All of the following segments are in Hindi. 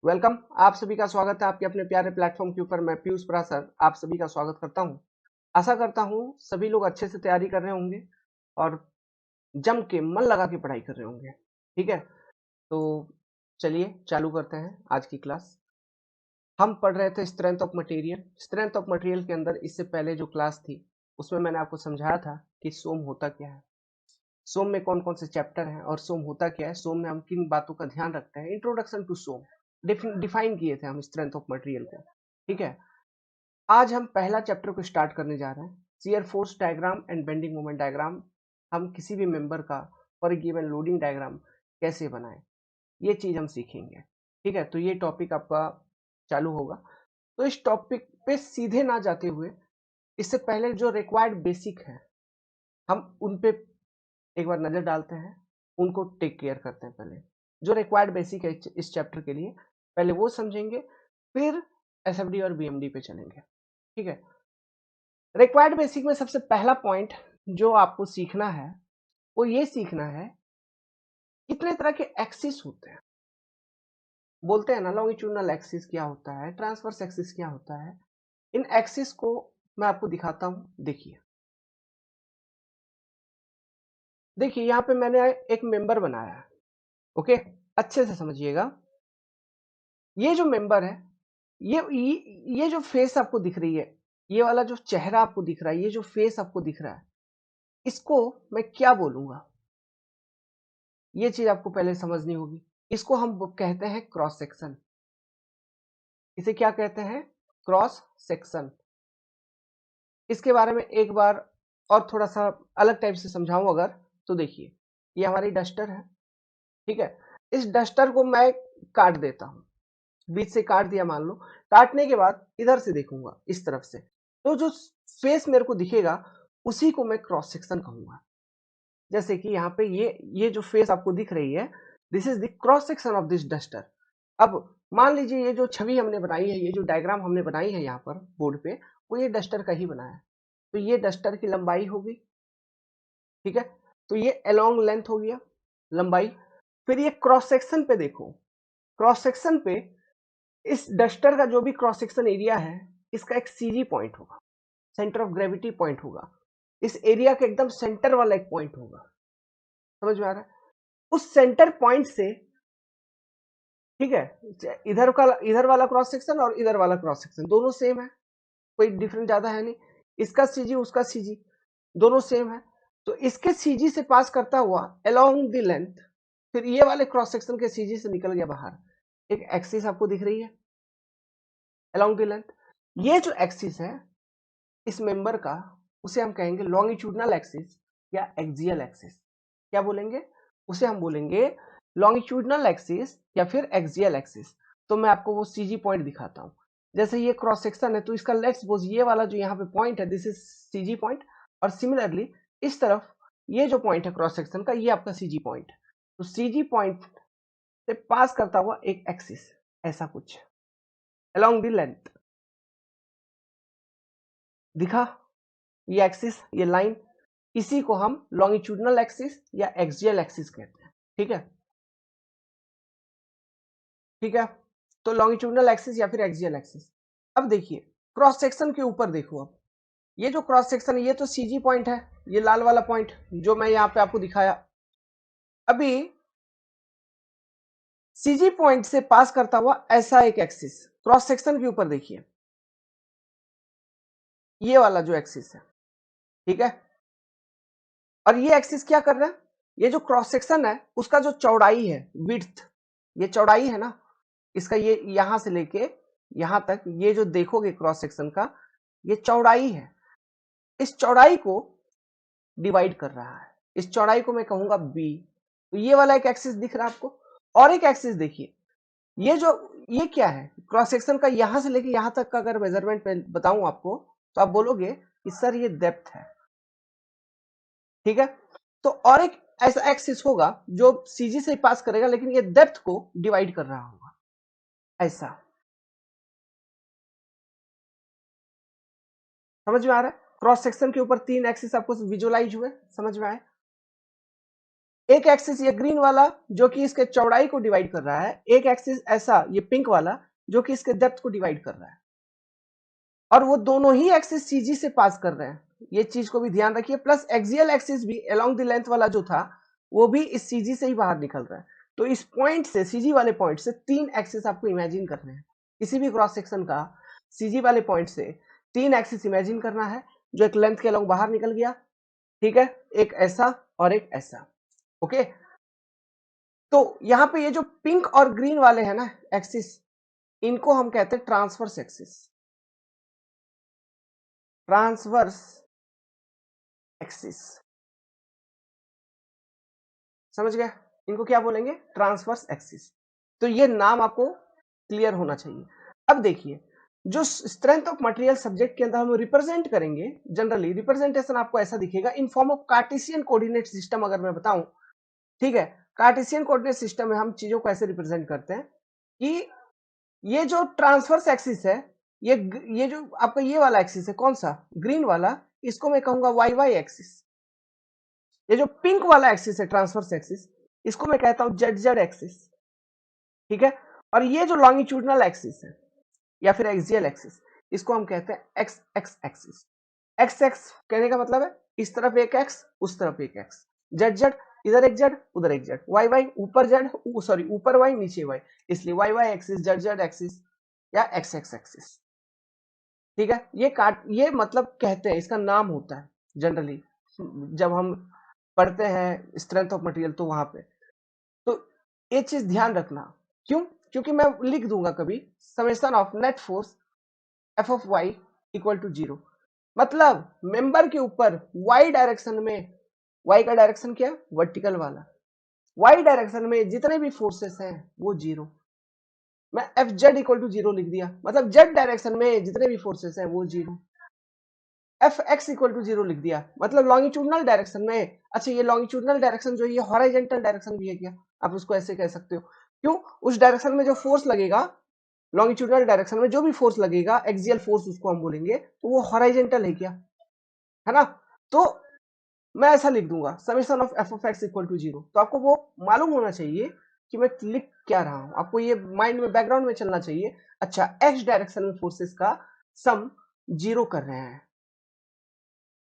वेलकम। आप सभी का स्वागत है आपके अपने प्यारे प्लेटफॉर्म के ऊपर। मैं पीयूष परासर आप सभी का स्वागत करता हूं। आशा करता हूं सभी लोग अच्छे से तैयारी कर रहे होंगे और जम के मन लगा के पढ़ाई कर रहे होंगे। ठीक है, तो चलिए चालू करते हैं आज की क्लास। हम पढ़ रहे थे strength of material. Strength of material के अंदर इससे पहले जो क्लास थी उसमें मैंने आपको समझाया था कि सोम होता क्या है, सोम में कौन कौन से चैप्टर हैं और सोम होता क्या है, सोम में हम किन बातों का ध्यान रखते हैं। इंट्रोडक्शन टू सोम डिफाइन किए थे हम स्ट्रेंथ ऑफ मटेरियल को। ठीक है, आज हम पहला चैप्टर को स्टार्ट करने जा रहे हैं, shear force diagram and bending moment diagram. हम किसी भी मेंबर का पर गिवन लोडिंग डायग्राम कैसे बनाएं, ये चीज हम सीखेंगे। ठीक है, तो ये टॉपिक आपका चालू होगा। तो इस टॉपिक पे सीधे ना जाते हुए इससे पहले जो रिक्वायर्ड बेसिक है हम उन पे एक बार नजर डालते हैं, उनको टेक केयर करते हैं। पहले जो रिक्वायर्ड बेसिक है इस चैप्टर के लिए पहले वो समझेंगे, फिर एसएफडी और बीएमडी पे चलेंगे। ठीक है, रिक्वायर्ड बेसिक में सबसे पहला पॉइंट जो आपको सीखना है वो ये सीखना है कितने तरह के एक्सिस होते हैं। बोलते हैं ना लॉन्गिट्यूडनल एक्सिस क्या होता है, ट्रांसवर्स एक्सिस क्या होता है। इन एक्सिस को मैं आपको दिखाता हूं। देखिए देखिए यहाँ पे मैंने एक मेंबर बनाया है। ओके, अच्छे से समझिएगा। ये जो मेंबर है, ये जो फेस आपको दिख रही है, ये वाला जो चेहरा आपको दिख रहा है, ये जो फेस आपको दिख रहा है, इसको मैं क्या बोलूंगा, ये चीज आपको पहले समझनी होगी। इसको हम कहते हैं क्रॉस सेक्शन। इसे क्या कहते हैं? Cross section. इसके बारे में एक बार और थोड़ा सा अलग टाइप से समझाऊं अगर, तो देखिए ये हमारी डस्टर है। ठीक है, इस डस्टर को मैं काट देता हूं, बीच से काट दिया मान लो। काटने के बाद इधर से देखूंगा इस तरफ से, तो जो फेस मेरे को दिखेगा उसी को मैं क्रॉस सेक्शन कहूंगा। जैसे कि यहाँ पे ये जो फेस आपको दिख रही है, this is the cross section of this duster. अब मान लीजिए ये जो छवि हमने बनाई है, ये जो डायग्राम हमने बनाई है यहाँ पर बोर्ड पे, वो ये डस्टर का ही बना है। तो ये डस्टर की लंबाई होगी। ठीक है, तो ये अलोंग लेंथ हो गया, लंबाई। फिर ये क्रॉस सेक्शन पे देखो, क्रॉस सेक्शन पे इस डस्टर का जो भी क्रॉस सेक्शन एरिया है, इसका एक सीजी पॉइंट होगा, सेंटर ऑफ ग्रेविटी पॉइंट होगा। इस एरिया के एकदम सेंटर वाला एक पॉइंट होगा। समझ में आ रहा है? उस सेंटर पॉइंट से, ठीक है, इधर वाला क्रॉस सेक्शन और इधर वाला क्रॉस सेक्शन दोनों सेम है, कोई डिफरेंस ज्यादा है नहीं। इसका सीजी उसका सीजी दोनों सेम है। तो इसके सीजी से पास करता हुआ अलोंग द लेंथ, फिर ये वाले क्रॉस सेक्शन के सीजी से निकल गया बाहर, एक एक्सिस आपको दिख रही है अलोंग द लेंथ। ये जो एक्सिस है इस मेंबर का, उसे हम कहेंगे लॉन्गिट्यूडनल एक्सिस या एक्सियल एक्सिस। क्या बोलेंगे उसे? हम बोलेंगे लॉन्गिट्यूडनल एक्सिस या फिर एक्सियल एक्सिस। तो मैं आपको वो सीजी पॉइंट दिखाता हूं। जैसे ये क्रॉस सेक्शन है तो इसका लेट्स सपोज ये वाला जो यहाँ पे पॉइंट है, दिस इज सीजी पॉइंट। और सिमिलरली इस तरफ ये जो पॉइंट है क्रॉस सेक्शन का, ये आपका सीजी पॉइंट। तो सीजी पॉइंट से पास करता हुआ एक एक्सिस, ऐसा कुछ अलोंग द लेंथ दिखा, ये एक्सिस, ये लाइन, इसी को हम लॉन्गिट्यूडनल एक्सिस या एक्सियल एक्सिस कहते हैं। ठीक है, ठीक है, तो लॉन्गिट्यूडनल एक्सिस या फिर एक्सियल एक्सिस। अब देखिए क्रॉस सेक्शन के ऊपर देखो। अब ये जो क्रॉस सेक्शन है, ये तो सीजी पॉइंट है, ये लाल वाला पॉइंट जो मैं यहाँ पे आपको दिखाया। अभी सीजी पॉइंट से पास करता हुआ ऐसा एक एक्सिस क्रॉस सेक्शन के ऊपर देखिए, ये वाला जो एक्सिस है। ठीक है, और ये एक्सिस क्या कर रहा है? ये जो क्रॉस सेक्शन है उसका जो चौड़ाई है, विड्थ, ये चौड़ाई है ना इसका, ये यहां से लेके यहां तक, ये जो देखोगे क्रॉस सेक्शन का, ये चौड़ाई है। इस चौड़ाई को डिवाइड कर रहा है, इस चौड़ाई को मैं कहूंगा बी। तो ये वाला एक एक्सिस दिख रहा है आपको। और एक एक्सिस देखिए, ये जो ये क्या है, क्रॉस सेक्शन का यहां से लेके यहां तक का अगर मेजरमेंट बताऊं आपको, तो आप बोलोगे कि सर ये डेप्थ है। ठीक है, तो और एक ऐसा एक्सिस होगा जो सीजी से पास करेगा लेकिन ये डेप्थ को डिवाइड कर रहा होगा, ऐसा। समझ में आ रहा है? क्रॉस सेक्शन के ऊपर तीन एक्सिस आपको विजुअलाइज हुए, समझ में आए? एक एक्सिस ये ग्रीन वाला जो कि इसके चौड़ाई को डिवाइड कर रहा है, एक एक्सिस ऐसा ये पिंक वाला जो कि इसके डेप्थ को डिवाइड कर रहा है, और वो दोनों ही एक्सिस सीजी से पास कर रहे हैं, ये चीज को भी ध्यान रखिए। प्लस एक्सियल एक्सिस भी अलोंग द लेंथ वाला जो था वो भी इस सीजी से ही बाहर निकल रहा है। तो इस पॉइंट से, सीजी वाले पॉइंट से 3 एक्सिस आपको इमेजिन करने हैं। किसी भी क्रॉस सेक्शन का सीजी वाले पॉइंट से 3 एक्सिस इमेजिन करना है जो एक लेंथ के अलोंग बाहर निकल गया, ठीक है, एक ऐसा और एक ऐसा। ओके, तो यहां पे ये जो पिंक और ग्रीन वाले हैं ना एक्सिस, इनको हम कहते हैं ट्रांसवर्स एक्सिस। ट्रांसवर्स एक्सिस, समझ गए? इनको क्या बोलेंगे? Transverse axis. तो ये नाम आपको क्लियर होना चाहिए। अब देखिए, जो स्ट्रेंथ ऑफ मटेरियल सब्जेक्ट के अंदर हम रिप्रेजेंट करेंगे, जनरली रिप्रेजेंटेशन आपको ऐसा दिखेगा in form of Cartesian coordinate system. अगर मैं बताऊं, ठीक है, कार्टेशियन कोऑर्डिनेट सिस्टम में हम चीजों को ऐसे रिप्रेजेंट करते हैं कि ये जो ट्रांसवर्स एक्सिस है, ये जो आपका ये वाला एक्सिस है, कौन सा? ग्रीन वाला, इसको मैं कहूंगा वाई वाई एक्सिस। ये जो पिंक वाला एक्सिस है, ट्रांसवर्स एक्सिस, इसको मैं कहता हूं जेड जेड एक्सिस, ठीक है। और ये जो लॉन्गिट्यूडनल एक्सिस है या फिर एक्सियल एक्सिस, इसको हम कहते हैं x X axis. X x कहने का मतलब है इस तरफ एक एक्स, उस तरफ एक एक्स। जेड जेड, इधर एक जेड, उधर एक जेड। वाई वाई, ऊपर जेड, सॉरी ऊपर वाई नीचे वाई, इसलिए Y Y axis, Z Z axis या एक्स एक्स एक्सिस, ठीक है। ये मतलब कहते हैं, इसका नाम होता है जनरली जब हम पढ़ते हैं स्ट्रेंथ ऑफ मटेरियल, तो वहां पे तो ये चीज ध्यान रखना। क्यों? क्योंकि मैं लिख दूंगा कभी summation of net force F of Y equal to 0, मतलब मेंबर के ऊपर वाई डायरेक्शन में, वाई का डायरेक्शन क्या? वर्टिकल वाला। वाई डायरेक्शन में जितने भी फोर्सेस हैं वो 0। मैं एफ जेड इक्वल टू 0 लिख दिया, मतलब जेड डायरेक्शन में जितने भी फोर्सेस हैं वो 0। एफ एक्स इक्वल टू 0 लिख दिया, मतलब लॉन्गिट्यूडनल डायरेक्शन में। अच्छा, ये लॉन्गिट्यूडनल डायरेक्शन जो है ये हॉरिजॉन्टल डायरेक्शन भी है क्या? आप उसको ऐसे कह सकते हो। क्यों? उस डायरेक्शन में जो फोर्स लगेगा, लॉन्गिट्यूडनल डायरेक्शन में जो भी फोर्स लगेगा, एक्सियल फोर्स उसको हम बोलेंगे, तो वो हॉरिजॉन्टल है क्या? है ना? तो मैं ऐसा लिख दूंगा summation of F of X equal to 0। तो आपको वो मालूम होना चाहिए कि मैं लिख क्या रहा हूं, आपको ये माइंड में, बैकग्राउंड में चलना चाहिए। अच्छा, एक्स डायरेक्शन में फोर्सेस का सम 0 कर रहे हैं,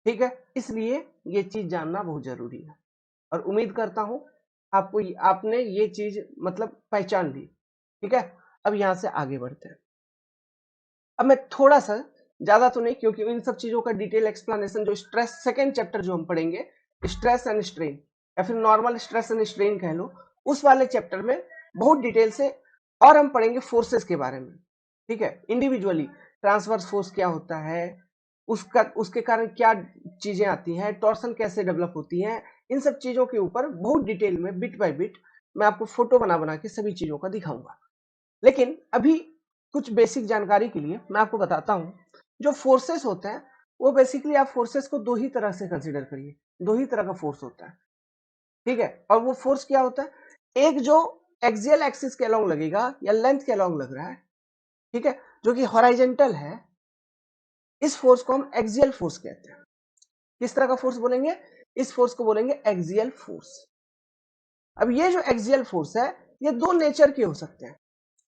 ठीक है, इसलिए ये चीज जानना बहुत जरूरी है। और उम्मीद करता हूं आपको आपने ये चीज मतलब पहचान ली, ठीक है। अब यहां से आगे बढ़ते हैं। अब मैं थोड़ा सा, ज्यादा तो नहीं, क्योंकि इन सब चीजों का डिटेल एक्सप्लेनेशन जो स्ट्रेस, सेकेंड चैप्टर जो हम पढ़ेंगे, स्ट्रेस एंड स्ट्रेन या फिर नॉर्मल स्ट्रेस एंड स्ट्रेन कह लो, उस वाले चैप्टर में बहुत डिटेल से और हम पढ़ेंगे फोर्सेस के बारे में, ठीक है, इंडिविजुअली ट्रांसवर्स फोर्स क्या होता है, उसका उसके कारण क्या चीजें आती हैं, टॉर्सन कैसे डेवलप होती हैं, इन सब चीजों के ऊपर बहुत डिटेल में बिट बाय बिट मैं आपको फोटो बना बना के सभी चीजों का दिखाऊंगा। लेकिन अभी कुछ बेसिक जानकारी के लिए मैं आपको बताता हूं, जो फोर्सेस होते हैं वो बेसिकली, आप फोर्सेस को दो ही तरह से कंसीडर करिए। दो ही तरह का फोर्स होता है, ठीक है। और वो फोर्स क्या होता है? एक जो एक्सियल एक्सिस के अलोंग लगेगा या लेंथ के अलोंग लग रहा है, ठीक है, जो कि हॉरिजॉन्टल है, इस फोर्स को हम एक्सियल फोर्स कहते हैं। किस तरह का फोर्स बोलेंगे? इस फोर्स को बोलेंगे एक्सियल फोर्स। अब ये जो एक्सियल फोर्स है, ये दो नेचर के हो सकते हैं।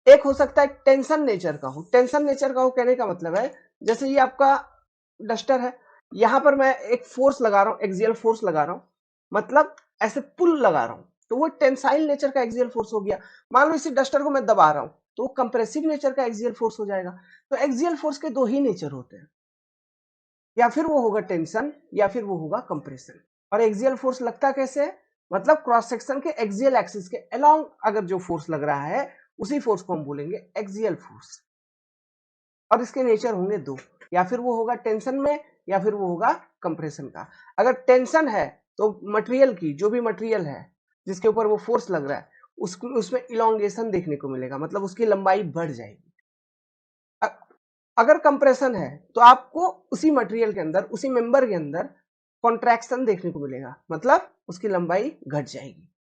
एक हो सकता है टेंशन नेचर का हो। टेंशन नेचर का हो कहने का मतलब है, जैसे ये आपका डस्टर है, यहां पर मैं एक फोर्स लगा रहा हूं, एक्सियल फोर्स लगा रहा हूं, मतलब ऐसे पुल लगा रहा हूं, तो वो टेंसाइल नेचर का एक्सियल फोर्स हो गया। मान लो इसी डस्टर को मैं दबा रहा हूं, तो वो कंप्रेसिव नेचर का एक्सियल फोर्स हो जाएगा। तो एक्सियल फोर्स के दो ही नेचर होते हैं, या फिर वो होगा टेंशन या फिर वो होगा कंप्रेशन। और एक्सियल फोर्स लगता कैसे है? मतलब क्रॉस सेक्शन के एक्सियल एक्सिस के अलोंग अगर जो फोर्स लग रहा है, उसी फोर्स को हम बोलेंगे एक्सियल फोर्स। और इसके नेचर होंगे दो, या फिर वो होगा टेंशन में या फिर वो होगा कंप्रेशन का। अगर टेंशन है तो मटेरियल की, जो भी मटेरियल है जिसके ऊपर वो फोर्स लग रहा है, उसमें इलोंगेशन देखने को मिलेगा, मतलब उसकी लंबाई बढ़ जाएगी। अगर कंप्रेशन है तो आपको उसी मटेरियल के अंदर, उसी मेंबर के अंदर कॉन्ट्रैक्शन देखने को मिलेगा, मतलब उसकी लंबाई घट जाएगी।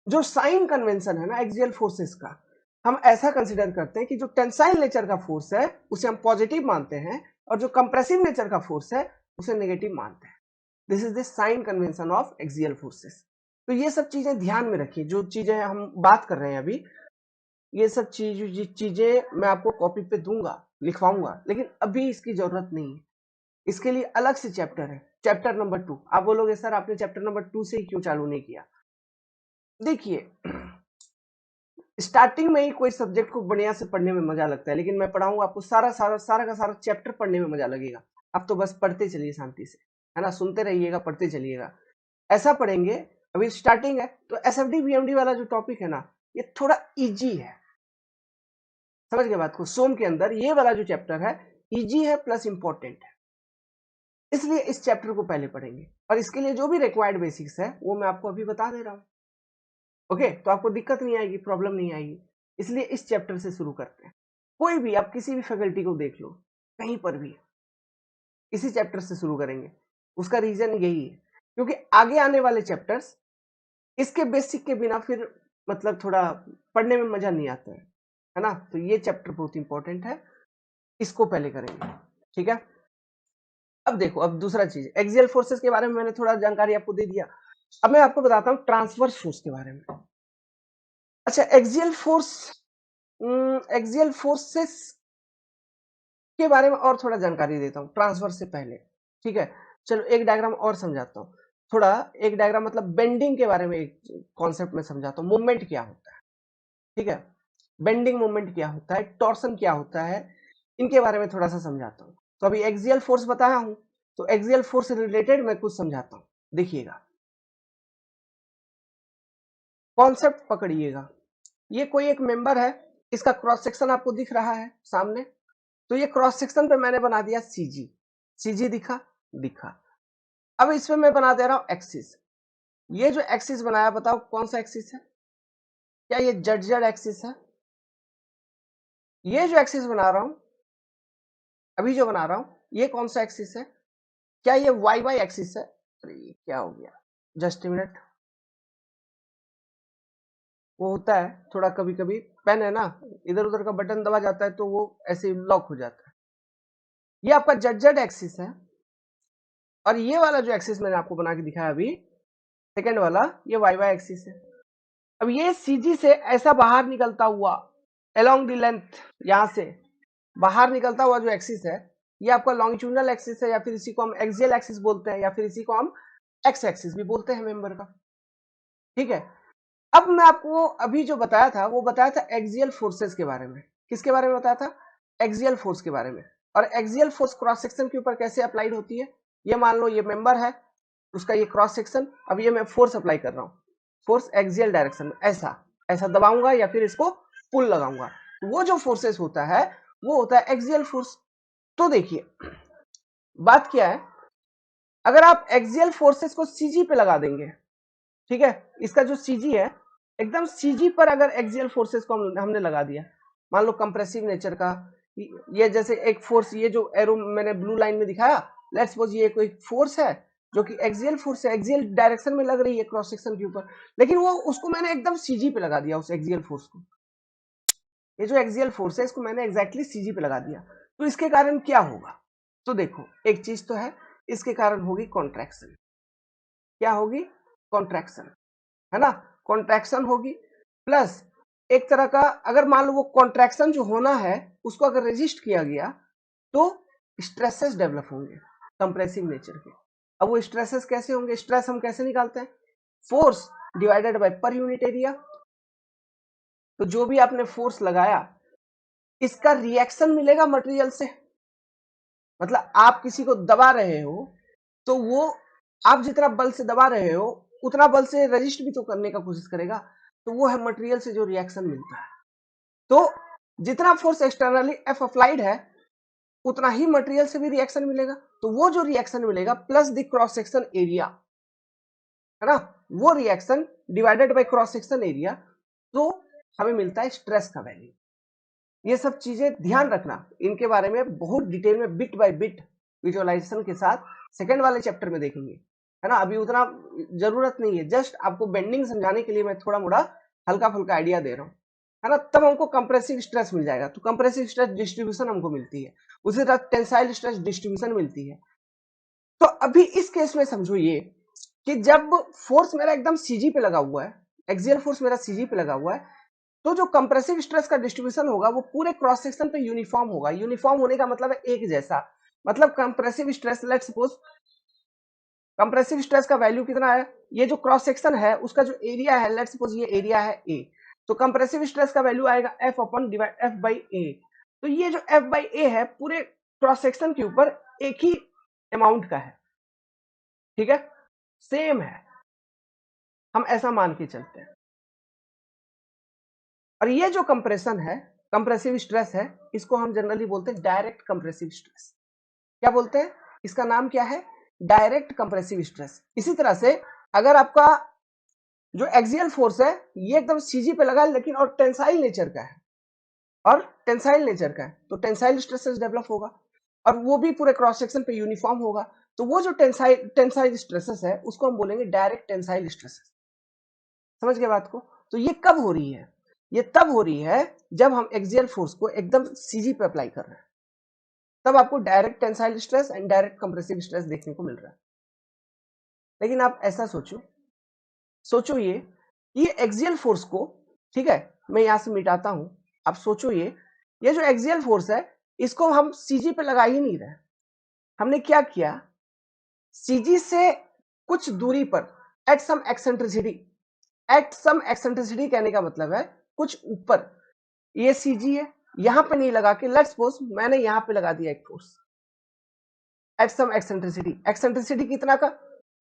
जो साइन कन्वेंशन है ना एक्सियल फोर्सेस का, हम ऐसा कंसीडर करते हैं कि जो टेंसाइल नेचर का फोर्स है उसे हम पॉजिटिव मानते हैं, और जो कंप्रेसिव नेचर का फोर्स है उसे नेगेटिव मानते हैं। This is the sign convention of axial forces. तो ये सब चीजें ध्यान में रखिए, जो चीजें हम बात कर रहे हैं अभी, ये सब चीजें मैं आपको कॉपी पे दूंगा, लिखवाऊंगा, लेकिन अभी इसकी जरूरत नहीं है। इसके लिए अलग से चैप्टर है, चैप्टर नंबर 2। आप बोलोगे सर आपने चैप्टर नंबर 2 से ही क्यों चालू नहीं किया? देखिए, स्टार्टिंग में ही कोई सब्जेक्ट को बढ़िया से पढ़ने में मजा लगता है, लेकिन मैं पढ़ाऊंगा आपको सारा सारा सारा का सारा चैप्टर पढ़ने में मजा लगेगा। आप तो बस पढ़ते चलिए शांति से, है ना, सुनते रहिएगा, पढ़ते चलिएगा। ऐसा पढ़ेंगे, अभी स्टार्टिंग है तो एसएफडी बीएमडी वाला जो टॉपिक है ना, ये थोड़ा इजी है। समझ गए बात को? सोम के अंदर ये वाला जो चैप्टर है इजी है प्लस इंपॉर्टेंट है, इसलिए इस चैप्टर को पहले पढ़ेंगे, और इसके लिए जो भी रिक्वायर्ड बेसिक्स है वो मैं आपको अभी बता दे रहा हूं। ओके, तो आपको दिक्कत नहीं आएगी, प्रॉब्लम नहीं आएगी, इसलिए इस चैप्टर से शुरू करते हैं। कोई भी, आप किसी भी फैकल्टी को देख लो, कहीं पर भी इसी चैप्टर से शुरू करेंगे। उसका रीजन यही है क्योंकि आगे आने वाले चैप्टर्स इसके बेसिक के बिना फिर मतलब थोड़ा पढ़ने में मजा नहीं आता है ना। तो ये चैप्टर बहुत इंपॉर्टेंट है, इसको पहले करेंगे, ठीक है। अब देखो, अब दूसरा चीज, एक्सियल फोर्सेस के बारे में मैंने थोड़ा जानकारी आपको दे दिया। अब मैं आपको बताता हूँ ट्रांसवर्स फोर्स के बारे में। अच्छा, एक्सियल फोर्सेस के बारे में और थोड़ा जानकारी देता हूँ ट्रांसवर्स से पहले, ठीक है। चलो एक डायग्राम और समझाता हूँ, थोड़ा एक डायग्राम मतलब बेंडिंग के बारे में एक कॉन्सेप्ट में समझाता हूँ, मूवमेंट क्या होता है, ठीक है। बेंडिंग मूवमेंट क्या होता है, टॉर्सन क्या होता है, इनके बारे में थोड़ा सा समझाता हूँ। तो अभी एक्सियल फोर्स बताया हूँ, तो एक्सियल फोर्स से रिलेटेड मैं कुछ समझाता हूँ, देखिएगा, कॉन्सेप्ट पकड़िएगा। ये कोई एक मेंबर है, इसका क्रॉस सेक्शन आपको दिख रहा है सामने, तो ये क्रॉस सेक्शन पे मैंने बना दिया सीजी। सीजी दिखा? दिखा। अब इसमें मैं बना दे रहा हूं एक्सिस। ये जो एक्सिस बनाया, बताओ कौन सा एक्सिस है? क्या ये जेड जेड एक्सिस है? ये जो एक्सिस बना रहा हूं, अभी जो बना रहा हूं, ये कौन सा एक्सिस है? क्या ये वाई वाई एक्सिस है? अरे ये क्या हो गया, जस्ट मिनट। वो होता है थोड़ा, कभी कभी पेन है ना, इधर उधर का बटन दबा जाता है तो वो ऐसे लॉक हो जाता है। ये आपका जेड जेड एक्सिस है, और ये वाला जो एक्सिस मैंने आपको बना के दिखाया अभी, सेकेंड वाला, ये वाई वाई एक्सिस है। अब ये सीजी से ऐसा बाहर निकलता हुआ अलोंग द लेंथ, यहां से बाहर निकलता हुआ जो एक्सिस है, ये आपका लॉन्गिट्यूडनल एक्सिस है, या फिर इसी को हम एक्सियल एक्सिस बोलते हैं, या फिर इसी को हम एक्स एक्सिस भी बोलते हैं मेंबर का, ठीक है। अब मैं आपको अभी जो बताया था वो बताया था एक्सियल फोर्सेस के बारे में। किसके बारे में बताया था? एक्सियल फोर्स के बारे में। और एक्सियल फोर्स क्रॉस सेक्शन के ऊपर कैसे अप्लाइड होती है? ये मान लो ये मेंबर है, उसका ये क्रॉस सेक्शन, अब ये मैं फोर्स अप्लाई कर रहा हूँ, फोर्स एक्सियल डायरेक्शन में, ऐसा ऐसा दबाऊंगा या फिर इसको पुल लगाऊंगा, वो जो फोर्सेस होता है वो होता है एक्सियल फोर्स। तो देखिए बात क्या है, अगर आप एक्सियल फोर्सेस को सीजी पे लगा देंगे, ठीक है, इसका जो सीजी है एकदम सीजी पर अगर एक्सियल फोर्सेस को हमने लगा दिया, मान लो कंप्रेसिव नेचर का, ये जैसे एक फोर्स, ये जो एरो मैंने ब्लू लाइन में दिखाया, लेट्स सपोज ये कोई फोर्स है जो कि एक्सियल फोर्स है, एक्सियल डायरेक्शन में लग रही है क्रॉस सेक्शन के ऊपर, लेकिन वो उसको मैंने एकदम सीजी पे लगा दिया, उस एक्सियल फोर्स को। ये जो एक्सियल फोर्स है इसको मैंने एग्जैक्टली सीजी पे लगा दिया, तो इसके कारण क्या होगा? तो देखो, एक चीज तो है, इसके कारण होगी कॉन्ट्रैक्शन। क्या होगी? कॉन्ट्रैक्शन, है ना, कॉन्ट्रैक्शन होगी। प्लस एक तरह का, अगर मान लो वो कॉन्ट्रैक्शन जो होना है उसको अगर रेजिस्ट किया गया तो स्ट्रेसेस डेवलप होंगे कंप्रेसिव नेचर के। अब वो स्ट्रेसेस कैसे होंगे? स्ट्रेस हम कैसे निकालते हैं? Force divided by per unit area. तो जो भी आपने फोर्स लगाया, इसका रिएक्शन मिलेगा मटेरियल से। मतलब आप किसी को दबा रहे हो तो वो, आप जितना बल से दबा रहे हो उतना बल से रजिस्ट भी तो करने का कोशिश करेगा, तो वो है मटेरियल से जो रिएक्शन मिलता है। तो जितना फोर्स एक्सटर्नली एफ अप्लाइड है उतना ही मटेरियल से भी रिएक्शन मिलेगा, तो वो जो रिएक्शन मिलेगा plus the cross section area, है ना, वो reaction divided by cross section area, तो हमें मिलता है स्ट्रेस का वैल्यू। ये सब चीजें ध्यान रखना, इनके बारे में बहुत डिटेल में बिट बाय बिट विजुअलाइजेशन के साथ सेकंड वाले चैप्टर में देखेंगे, है ना। अभी उतना जरूरत नहीं है, जस्ट आपको बेंडिंग समझाने के लिए मैं थोड़ा मोड़ा हल्का फुल्का आइडिया दे रहा हूँ, है ना। तब हमको कंप्रेसिव स्ट्रेस मिल जाएगा, तो कंप्रेसिव स्ट्रेस डिस्ट्रीब्यूशन हमको मिलती है, उसी तरह टेंसाइल स्ट्रेस डिस्ट्रीब्यूशन मिलती है। तो अभी इस केस में समझो, ये कि जब फोर्स मेरा एकदम सीजी पे लगा हुआ है, एक्सियल फोर्स मेरा सीजी पे लगा हुआ है, तो जो कंप्रेसिव स्ट्रेस का डिस्ट्रीब्यूशन होगा वो पूरे क्रॉस सेक्शन पे यूनिफॉर्म होगा। यूनिफॉर्म होने का मतलब है एक जैसा। मतलब compressive stress, let's suppose compressive stress का वैल्यू कितना है, ये जो क्रॉस सेक्शन है उसका जो एरिया है, लेट्स सपोज ये एरिया है ए, तो कंप्रेसिव स्ट्रेस का वैल्यू आएगा F upon divide F by A. तो ये जो एफ बाई ए है पूरे क्रॉस सेक्शन के ऊपर एक ही अमाउंट का है, ठीक है, सेम है, हम ऐसा मान के चलते हैं। और ये जो कंप्रेशन है, कंप्रेसिव स्ट्रेस है, इसको हम जनरली बोलते हैं डायरेक्ट कंप्रेसिव स्ट्रेस। क्या बोलते हैं, इसका नाम क्या है, डायरेक्ट कंप्रेसिव स्ट्रेस। इसी तरह से अगर आपका जो एक्सियल फोर्स है ये एकदम सीजी पे लगा है लेकिन और टेंसाइल नेचर का है, और टेंसाइल नेचर का है, तो टेंसाइल स्ट्रेसेस डेवलप होगा और वो भी पूरे क्रॉस सेक्शन पे यूनिफॉर्म होगा। तो वो जो टेंसाइल स्ट्रेसेस है उसको हम बोलेंगे डायरेक्ट टेंसाइल स्ट्रेसेस। समझ गए बात को। तो ये कब हो रही है, ये तब हो रही है जब हम एक्सियल फोर्स को एकदम सीजी पे अप्लाई कर रहे हैं, तब आपको direct tensile stress and direct compressive stress देखने को मिल रहा है। लेकिन आप ऐसा सोचो, सोचो ये एक्सियल फोर्स को, ठीक है, मैं यहां से मिटाता हूं, आप सोचो ये जो एक्सियल फोर्स है इसको हम सीजी पे लगा ही नहीं रहे। हमने क्या किया, सीजी से कुछ दूरी पर at some eccentricity, at some eccentricity कहने का मतलब है कुछ ऊपर, ये सीजी है, यहां पे नहीं लगा के लेट्स सपोज मैंने यहां पे लगा दिया एक force at some eccentricity. Eccentricity कितना का,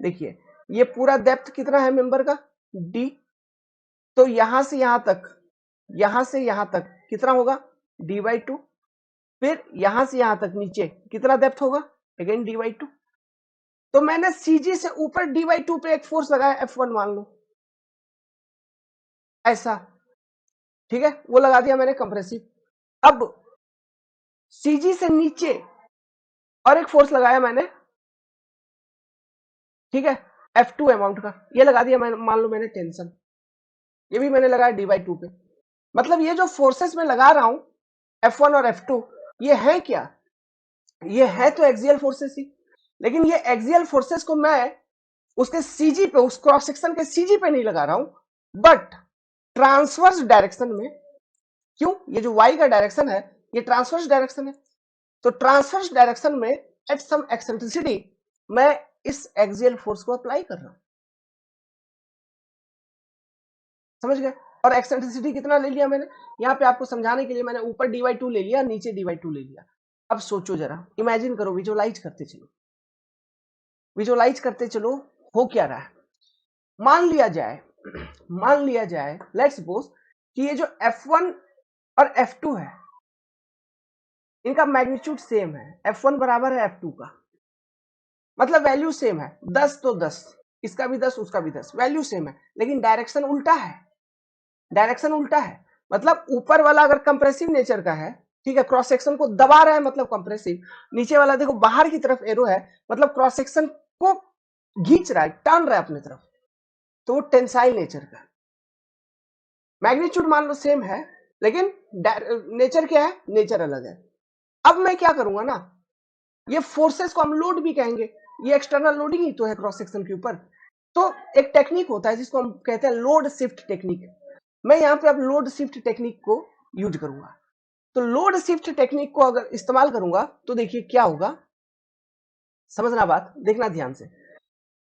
देखिए ये पूरा डेप्थ कितना है मेंबर का, डी, तो यहां से यहां तक, यहां से यहां तक कितना होगा, डी बाई टू। फिर यहां से यहां तक नीचे कितना डेप्थ होगा, अगेन डी बाई टू। तो मैंने सीजी से ऊपर डी बाई टू पे एक फोर्स लगाया F1 मान लो, ऐसा, ठीक है, वो लगा दिया मैंने कंप्रेसिव। अब सीजी से नीचे और एक फोर्स लगाया मैंने, ठीक है, F2 अमाउंट का, ये लगा दिया मैंने, मान लो मैंने टेंशन, ये भी मैंने लगाया डी बाई टू पे। मतलब ये जो फोर्सेस में लगा रहा हूं F1 और F2, ये है क्या, ये है तो एक्सियल फोर्सेस ही, लेकिन ये एक्सियल फोर्सेस को मैं उसके सीजी पे, उस क्रॉस सेक्शन के सीजी पे नहीं लगा रहा हूं, बट ट्रांसवर्स डायरेक्शन में। क्यों, ये जो y का डायरेक्शन है ये ट्रांसवर्स डायरेक्शन है, तो ट्रांसवर्स डायरेक्शन में एट सम एक्सेंट्रिसिटी मैं इस एक्सियल फोर्स को अप्लाई कर रहा हूं। समझ गए। और एक्सेंट्रिसिटी कितना ले लिया मैंने, यहां पे आपको समझाने के लिए मैंने ऊपर डी बाई टू ले लिया, नीचे डी बाई टू ले लिया। अब सोचो जरा, इमेजिन करो, विजुअलाइज करते चलो, विजुअलाइज करते चलो, हो क्या रहा है। मान लिया जाए, मान लिया जाए लेट्स सपोज कि ये जो F1 और F2 है इनका मैग्नीट्यूड सेम है, F1 बराबर है F2 का, मतलब वैल्यू सेम है, 10 तो 10, इसका भी 10 उसका भी 10, वैल्यू सेम है, लेकिन डायरेक्शन उल्टा है, डायरेक्शन उल्टा है। मतलब ऊपर वाला अगर कंप्रेसिव नेचर का है, ठीक है, क्रॉस सेक्शन को दबा रहा है मतलब कंप्रेसिव, नीचे वाला देखो बाहर की तरफ एरो है मतलब क्रॉस सेक्शन को खींच रहा है, टान रहा है अपनी तरफ, तो वो टेंसाइल नेचर का। मैग्नीट्यूड मान लो सेम है लेकिन नेचर क्या है, नेचर अलग है। अब मैं क्या करूंगा ना, ये फोर्सेस को हम लोड भी कहेंगे, ये एक्सटर्नल लोडिंग ही तो है क्रॉस सेक्शन के ऊपर। तो एक टेक्निक होता है जिसको हम कहते हैं लोड शिफ्ट टेक्निक, मैं यहाँ पे अब लोड शिफ्ट टेक्निक को यूज करूंगा। तो लोड शिफ्ट टेक्निक को अगर इस्तेमाल करूंगा तो देखिए क्या होगा, समझना बात, देखना ध्यान से।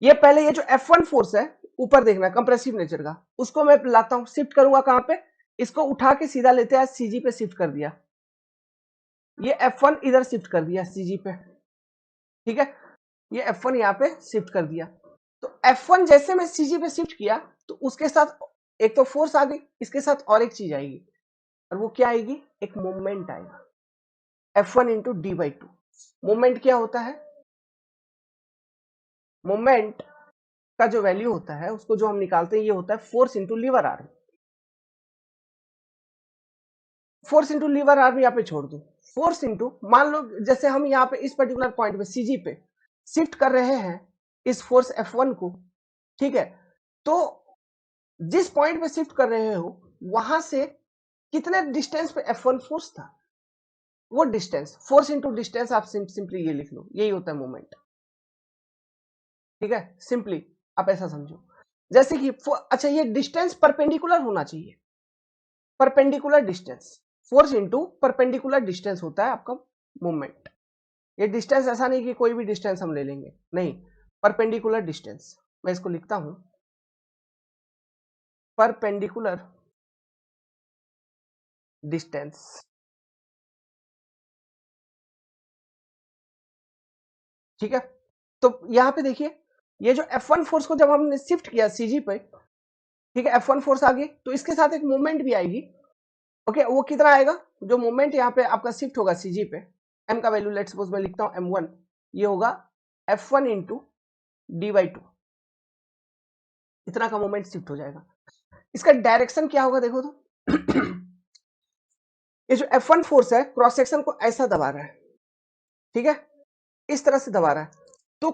ये पहले ये जो F1 फोर्स है ऊपर देखना कंप्रेसिव नेचर का, उसको मैं लाता हूं, शिफ्ट करूंगा कहां पे, इसको उठा के सीधा लेते हैं सीजी पे शिफ्ट कर दिया, ये F1 इधर शिफ्ट कर दिया सीजी पे, ठीक है, ये F1 यहाँ पे शिफ्ट कर दिया। तो F1 जैसे मैं सीजी पे शिफ्ट किया तो उसके साथ एक तो फोर्स आ गई, इसके साथ और एक चीज आएगी, और वो क्या आएगी, एक मोमेंट आएगा, F1 into D by two. Moment क्या होता है, मोमेंट का जो वैल्यू होता है उसको जो हम निकालते हैं ये होता है force into lever arm. Force into lever arm यहाँ पे छोड़ दो, फोर्स इंटू, मान लो जैसे हम यहाँ पे इस पर्टिकुलर पॉइंट पे सीजी पे शिफ्ट कर रहे हैं इस फोर्स F1 को, ठीक है, तो जिस पॉइंट पे शिफ्ट कर रहे हो वहां से कितने डिस्टेंस पे F1 फोर्स था, वो डिस्टेंस, फोर्स इंटू डिस्टेंस, आप सिंपली ये लिख लो, यही होता है मोमेंट, ठीक है, सिंपली। आप ऐसा समझो, जैसे कि अच्छा ये डिस्टेंस परपेंडिकुलर होना चाहिए, perpendicular distance, force into perpendicular distance होता है आपका मूवमेंट। ये डिस्टेंस ऐसा नहीं कि कोई भी डिस्टेंस हम ले लेंगे, नहीं, परपेंडिकुलर डिस्टेंस। मैं इसको लिखता हूं, परपेंडिकुलर डिस्टेंस। ठीक है, तो यहां पे देखिए, ये जो F1 फोर्स को जब हमने शिफ्ट किया सीजी पे, ठीक है, F1 फोर्स आ गई, तो इसके साथ एक मूवमेंट भी आएगी। ओके, वो कितना आएगा, जो मूवमेंट यहाँ पे आपका शिफ्ट होगा सीजी पे, m का वैल्यू लेट्स सपोज मैं लिखता हूँ m1, ये होगा F1 इंटू dy2, इतना का मूवमेंट शिफ्ट हो जाएगा। इसका डायरेक्शन क्या होगा देखो तो ये जो F1 फोर्स है क्रॉस सेक्शन को ऐसा दबा रहा है, ठीक है, इस तरह से दबा रहा है, तो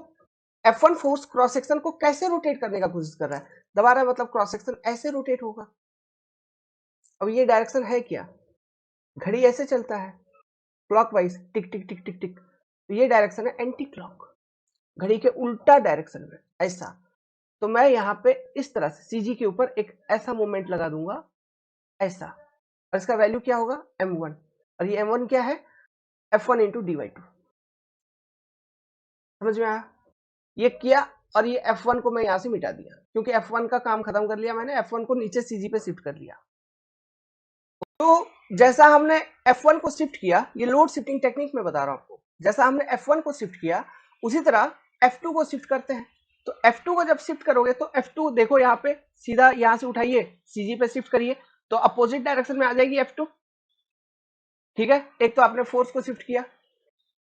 F1 फोर्स क्रॉस सेक्शन को कैसे रोटेट करने का कोशिश कर रहा है, दबा रहा है मतलब क्रॉस सेक्शन ऐसे रोटेट होगा। अब ये डायरेक्शन है क्या, घड़ी ऐसे चलता है क्लॉकवाइज, टिक टिक टिक टिक टिक, तो ये डायरेक्शन है एंटी क्लॉक, घड़ी के उल्टा डायरेक्शन में ऐसा। तो मैं यहाँ पे इस तरह से सीजी के ऊपर एक ऐसा मूवमेंट लगा दूंगा ऐसा, और इसका वैल्यू क्या होगा m1, और ये m1 क्या है F1 इंटू dy2। समझ में आया, ये किया, और ये F1 को मैं यहां से मिटा दिया, क्योंकि F1 का काम खत्म कर लिया मैंने, F1 को नीचे सीजी पे शिफ्ट कर लिया। तो जैसा हमने F1 को शिफ्ट किया, ये लोड शिफ्टिंग टेक्निक में बता रहा हूं आपको, जैसा हमने F1 को शिफ्ट किया उसी तरह F2 को शिफ्ट करते हैं। तो F2 को जब शिफ्ट करोगे तो F2 देखो यहाँ पे सीधा यहां से उठाइए सीजी पे शिफ्ट करिए, तो अपोजिट डायरेक्शन में आ जाएगी F2। ठीक है, एक तो आपने फोर्स को शिफ्ट किया,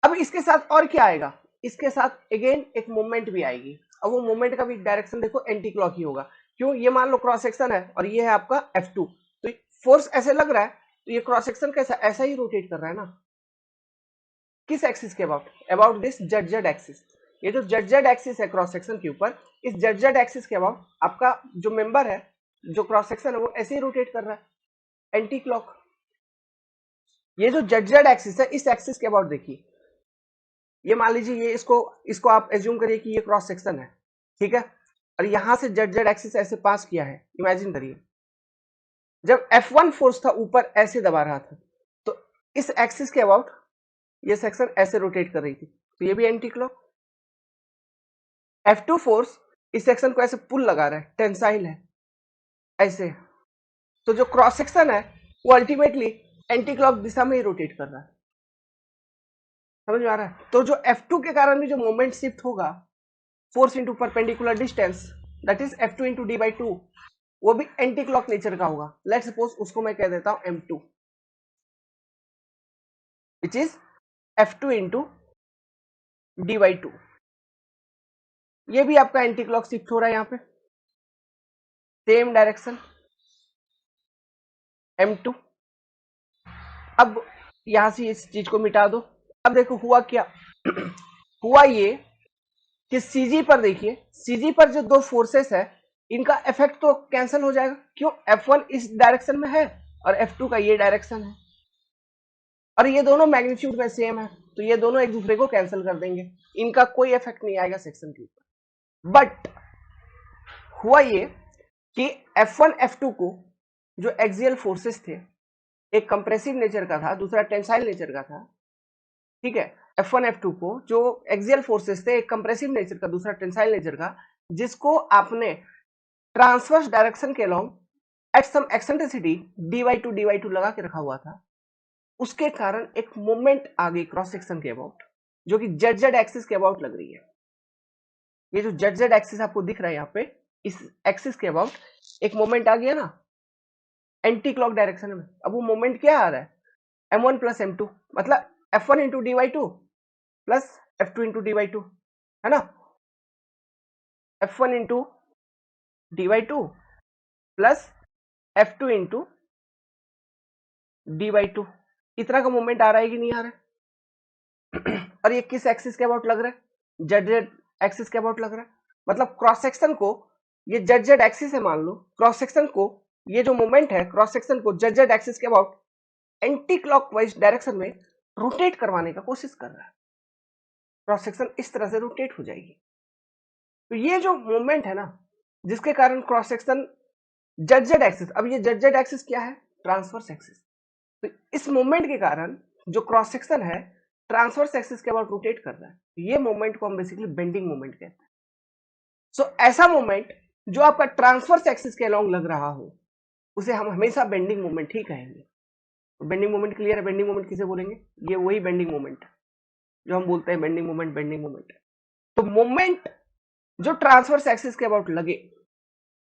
अब इसके साथ और क्या आएगा, इसके साथ अगेन एक मूवमेंट भी आएगी, अब वो मूवमेंट का भी डायरेक्शन देखो एंटी क्लॉक ही होगा। क्यों, ये मान लो क्रॉस सेक्शन है और ये है आपका F2, तो फोर्स ऐसे लग रहा है, तो ये क्रॉस सेक्शन कैसा ऐसा ही रोटेट कर रहा है ना, किस एक्सिस के about, about this Z Z axis. ये जो जेड जेड एक्सिस है क्रॉस सेक्शन के ऊपर, इस जेड जेड एक्सिस के अबाउट आपका जो मेंबर है, जो क्रॉस सेक्शन है, वो ऐसे ही रोटेट कर रहा है एंटी क्लॉक। ये जो जेड जेड एक्सिस है, इस एक्सिस के अबाउट देखिए, ये मान लीजिए ये इसको इसको आप एज्यूम करिए कि ये क्रॉस सेक्शन है, ठीक है, और यहां से जेड जेड एक्सिस ऐसे पास किया है, इमेजिन करिए जब F1 फोर्स था ऊपर ऐसे दबा रहा था, तो इस एक्सिस के अबाउट ये सेक्शन ऐसे रोटेट कर रही थी, तो ये भी एंटी क्लॉक। F2 फोर्स इस सेक्शन को ऐसे पुल लगा रहा है, टेंसाइल है ऐसे, तो जो क्रॉस सेक्शन है वो अल्टीमेटली एंटी क्लॉक दिशा में ही रोटेट कर रहा है। समझ में आ रहा है, तो जो F2 के कारण भी जो मोमेंट शिफ्ट होगा, force into perpendicular distance, that is F2 into dy2, वो भी एंटी क्लॉक नेचर का होगा। लेट सपोज उसको मैं कह देता हूं M2, which is F2 into dy2, ये भी आपका एंटी क्लॉक शिफ्ट हो रहा है यहाँ पे, सेम डायरेक्शन M2। अब यहां से इस चीज को मिटा दो, अब देखो हुआ क्या हुआ ये कि सीजी पर देखिए, सीजी पर जो दो फोर्सेस है इनका इफेक्ट तो कैंसिल हो जाएगा, क्यों, F1 इस डायरेक्शन में है और F2 का ये डायरेक्शन है, और ये दोनों मैग्नीट्यूड में सेम है, तो ये दोनों एक दूसरे को कैंसिल कर देंगे, इनका कोई इफेक्ट नहीं आएगा सेक्शन के ऊपर। बट हुआ ये कि F1 F2 को जो एक्सियल फोर्सेस थे, एक कंप्रेसिव नेचर का था, दूसरा टेंसाइल नेचर का था, ठीक है, F1 F2 को जो एक्सियल फोर्सेस थे, एक कंप्रेसिव नेचर का, दूसरा टेंसाइल नेचर का, जिसको आपने ट्रांसवर्स डायरेक्शन के along at some eccentricity dy2 लगा के रखा हुआ था, उसके कारण एक मूवमेंट आ गई क्रॉस सेक्शन के अबाउट, जो कि जेड जेड एक्सिस के अबाउट लग रही है। ये जो जेड जेड एक्सिस आपको दिख रहा है यहाँ पे, इस एक्सिस के अबाउट एक मोमेंट आ गया ना एंटी क्लॉक डायरेक्शन में। अब वो मोमेंट क्या आ रहा है m1 प्लस m2, मतलब F1 into dy2 plus F2 into dy2, है ना, F1 into dy2 plus F2 into dy2, इतना का मोमेंट आ रहा है कि नहीं आ रहा है और ये किस एक्सिस के अबाउट लग रहा है, जेड जेड एक्सिस के अबाउट लग रहा है, मतलब क्रॉस सेक्शन को, ये जेड जेड एक्सिस है मान लो, क्रॉस सेक्शन को, ये जो मोमेंट है क्रॉस सेक्शन को जेड जेड एक्सिस के अबाउट एंटी क्लॉकवाइज डायरेक्शन में रोटेट करवाने का कोशिश कर रहा है, क्रॉस सेक्शन इस तरह से रोटेट हो जाएगी। तो ये जो मूवमेंट है ना, जिसके कारण क्रॉस सेक्शन जेड एक्सिस, अब ये जेड एक्सिस क्या है? Transverse axis. तो इस मूवमेंट के कारण जो क्रॉस सेक्शन है ट्रांसवर्स एक्सिस के अबाउट रोटेट कर रहा है, ये मूवमेंट को हम बेसिकली बेंडिंग मूवमेंट कहते हैं। सो ऐसा मूवमेंट जो आपका ट्रांसवर्स एक्सिस के अलोंग लग रहा हो उसे हम हमेशा बेंडिंग मूवमेंट ही कहेंगे। तो बेंडिंग मूवमेंट क्लियर है? बेंडिंग मूवमेंट किसे बोलेंगे? ये वही बेंडिंग मूवमेंट जो हम बोलते हैं बेंडिंग मूवमेंट, बेंडिंग मूवमेंट। तो मूवमेंट जो ट्रांसवर्स एक्सिस के अबाउट लगे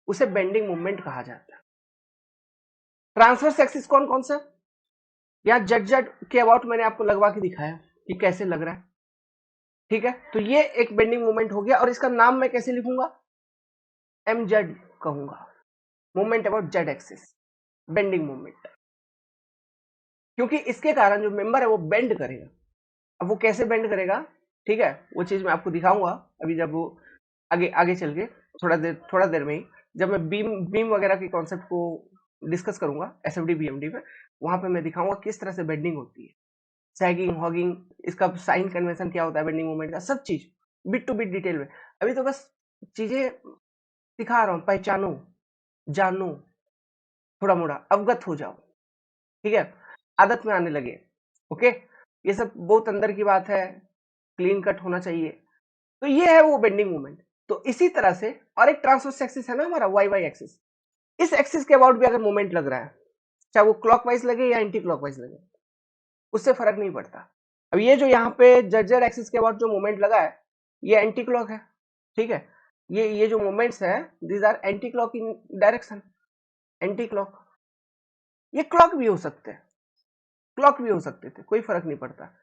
उसे बेंडिंग मूवमेंट कहा जाता है। ट्रांसवर्स एक्सिस कौन कौन सा? यहां जेड जेड के अबाउट मैंने आपको लगवा के दिखाया कि कैसे लग रहा है, ठीक है। तो ये एक बेंडिंग मूवमेंट हो गया, और इसका नाम मैं कैसे लिखूंगा? एम जेड कहूंगा, movement about Z axis, bending movement. क्योंकि इसके कारण जो मेंबर है वो बेंड करेगा। अब वो कैसे बेंड करेगा, ठीक है, वो चीज मैं आपको दिखाऊंगा अभी, जब वो आगे आगे चल के थोड़ा देर में ही, जब मैं बीम बीम वगैरह के कॉन्सेप्ट को डिस्कस करूंगा एसएफडी बीएमडी में, वहां पे मैं दिखाऊंगा किस तरह से बेंडिंग होती है, सैगिंग, हॉगिंग, इसका साइन कन्वेंशन क्या होता है बेंडिंग मूवमेंट का, सब चीज बिट टू बिट डिटेल में। अभी तो बस चीजें सिखा रहा हूँ, पहचानो, जानो, थोड़ा मोड़ा अवगत हो जाओ, ठीक है, आदत में आने लगे। ओके, ये सब बहुत अंदर की बात है, क्लीन कट होना चाहिए। तो ये है वो बेंडिंग मूवमेंट। तो इसी तरह से और एक ट्रांसवर्स एक्सिस है ना हमारा, वाई वाई एक्सिस, इस एक्सिस के अबाउट भी अगर मूवमेंट लग रहा है, चाहे वो क्लॉकवाइज लगे या एंटी क्लॉकवाइज लगे, उससे फर्क नहीं पड़ता। अब ये जो यहाँ पे जेड एक्सिस के अबाउट जो मूवमेंट लगा है ये एंटी क्लॉक है, ठीक है, ये जो मूवमेंट्स है these are anti clock in direction, anti clock. ये क्लॉक भी हो सकते हैं, क्लॉक भी हो सकते थे, कोई फर्क नहीं पड़ता,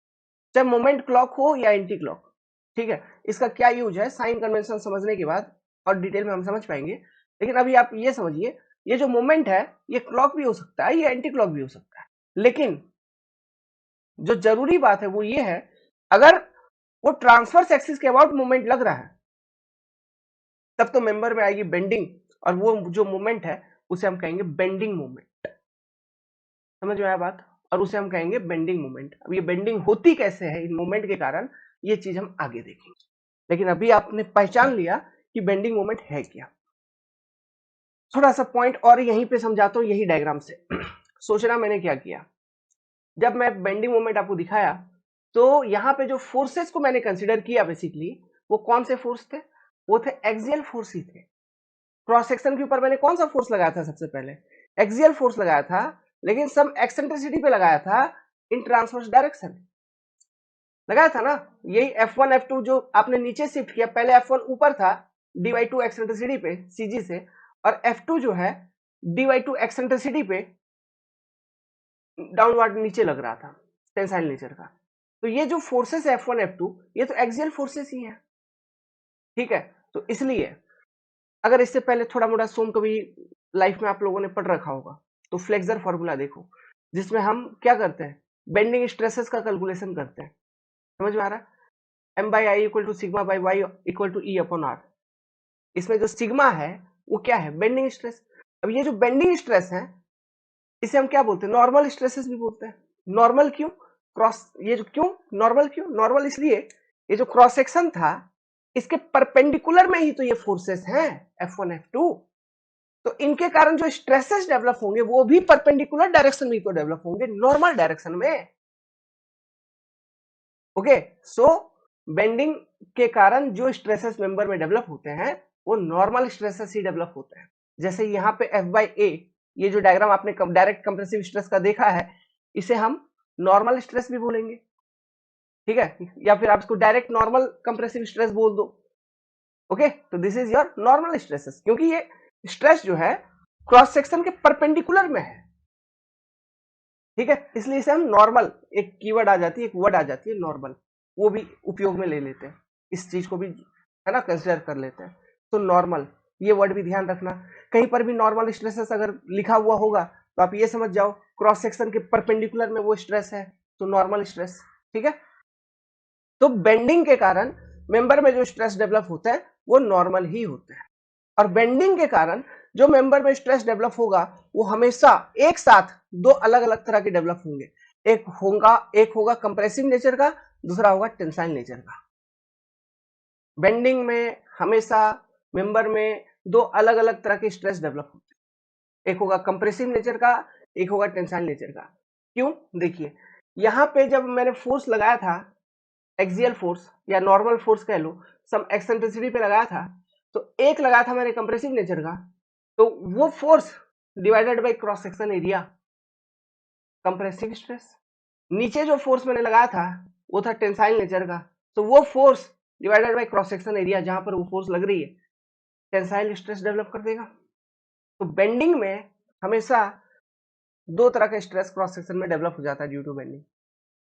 चाहे मोमेंट क्लॉक हो या एंटी क्लॉक, ठीक है। इसका क्या यूज है साइन कन्वेंशन समझने के बाद और डिटेल में हम समझ पाएंगे। लेकिन अभी आप ये समझिए, ये जो मोमेंट है ये क्लॉक भी हो सकता है, ये एंटी क्लॉक भी हो सकता है। लेकिन जो जरूरी बात है वो ये है, अगर वो ट्रांसवर्स एक्सिस के अबाउट मूवमेंट लग रहा है तब तो मेंबर में आएगी बेंडिंग, और वो जो मूवमेंट है उसे हम कहेंगे बेंडिंग मूवमेंट। समझ में आया बात? और उसे हम कहेंगे बेंडिंग मूवमेंट। अब ये बेंडिंग होती कैसे है इन मूवमेंट के कारण, ये चीज हम आगे देखेंगे। लेकिन अभी आपने पहचान लिया कि बेंडिंग मूवमेंट है क्या। थोड़ा सा पॉइंट और यहीं पे समझाता हूं, यही डायग्राम से। सोचना मैंने क्या किया, जब मैं बेंडिंग मूवमेंट आपको दिखाया तो यहाँ पे जो फोर्सेस को मैंने कंसिडर किया बेसिकली, वो कौन से फोर्स थे? वो थे एक्सियल फोर्स ही थे। क्रॉस सेक्शन के ऊपर मैंने कौन सा फोर्स लगाया था? सबसे पहले एक्सियल फोर्स लगाया था, लेकिन सम एक्सेंट्रिसिटी पे लगाया था इन ट्रांसवर्स डायरेक्शन, लगाया था ना। यही F1 F2 जो आपने नीचे शिफ्ट किया, पहले F1 ऊपर था dy2 एक्सेंट्रिसिटी पे CG से, और F2 जो है dy2 एक्सेंट्रिसिटी पे डाउनवर्ड नीचे लग रहा था, टेंसाइल नेचर का। तो ये जो फोर्सेस है F1 F2 ये तो एक्सियल फोर्सेस ही है, ठीक है। तो इसलिए अगर इससे पहले थोड़ा मोड़ा सोम कभी लाइफ में आप लोगों ने पढ़ रखा होगा तो फ्लेक्सर फॉर्मूला देखो, जिसमें हम क्या करते हैं, बेंडिंग स्ट्रेसेस का कैलकुलेशन करते हैं। समझ में आ रहा है? m by I equal to sigma by Y equal to E upon R. इसमें जो सिग्मा है वो क्या है? Bending stress. अब ये जो बेंडिंग स्ट्रेस है इसे हम क्या बोलते हैं? नॉर्मल स्ट्रेसेस भी बोलते हैं। नॉर्मल क्यों? क्रॉस, ये जो क्यों नॉर्मल, क्यों नॉर्मल? इसलिए ये जो क्रॉस सेक्शन था इसके परपेंडिकुलर में ही तो ये फोर्सेस हैं F1 F2, तो इनके कारण जो स्ट्रेसेस डेवलप होंगे वो भी परपेंडिकुलर डायरेक्शन में तो डेवलप होंगे, नॉर्मल डायरेक्शन में। ओके, सो बेंडिंग के कारण जो स्ट्रेसेस मेंबर में डेवलप होते हैं वो नॉर्मल स्ट्रेसेस ही डेवलप होते हैं। जैसे यहाँ पे F बाई ए, ये जो डायग्राम आपने डायरेक्ट कंप्रेसिव स्ट्रेस का देखा है, इसे हम नॉर्मल स्ट्रेस भी बोलेंगे, ठीक है, या फिर आप इसको डायरेक्ट नॉर्मल कंप्रेसिव स्ट्रेस बोल दो। ओके, तो this is your normal stresses, क्योंकि ये स्ट्रेस जो है क्रॉस सेक्शन के परपेंडिकुलर में है, ठीक है, इसलिए इसे हम नॉर्मल, एक कीवर्ड आ जाती है, एक वर्ड आ जाती है नॉर्मल, वो भी उपयोग में ले लेते हैं, इस चीज को भी है ना कंसिडर कर लेते हैं। तो नॉर्मल, ये वर्ड भी ध्यान रखना, कहीं पर भी नॉर्मल स्ट्रेसेस अगर लिखा हुआ होगा तो आप ये समझ जाओ क्रॉस सेक्शन के परपेंडिकुलर में वो स्ट्रेस है, तो नॉर्मल स्ट्रेस, ठीक है। तो बेंडिंग के कारण मेंबर में जो स्ट्रेस डेवलप होता है वो नॉर्मल ही होता है, और बेंडिंग के कारण जो मेंबर में स्ट्रेस डेवलप होगा वो हमेशा एक साथ दो अलग अलग तरह के डेवलप होंगे। एक होगा कंप्रेसिव नेचर का, दूसरा होगा टेंसाइल नेचर का। बेंडिंग में हमेशा मेंबर में दो अलग अलग तरह के स्ट्रेस डेवलप होते हैं। एक होगा कंप्रेसिव नेचर का, एक होगा टेंसाइल नेचर का। क्यों? देखिए, यहाँ पे जब मैंने फोर्स लगाया था, एक्सियल फोर्स या नॉर्मल फोर्स कह लो, सम एक्सेंट्रिसिटी पे लगाया था, तो एक लगाया था मैंने कंप्रेसिव नेचर का, तो वो force divided by cross section area, compressive stress. नीचे जो फोर्स मैंने लगाया था वो था टेंसाइल नेचर का, तो वो force divided by cross section area जहां पर वो फोर्स लग रही है, टेंसाइल स्ट्रेस डेवलप कर देगा। तो बेंडिंग में हमेशा दो तरह का स्ट्रेस क्रॉस सेक्शन में डेवलप हो जाता है ड्यू टू बेंडिंग।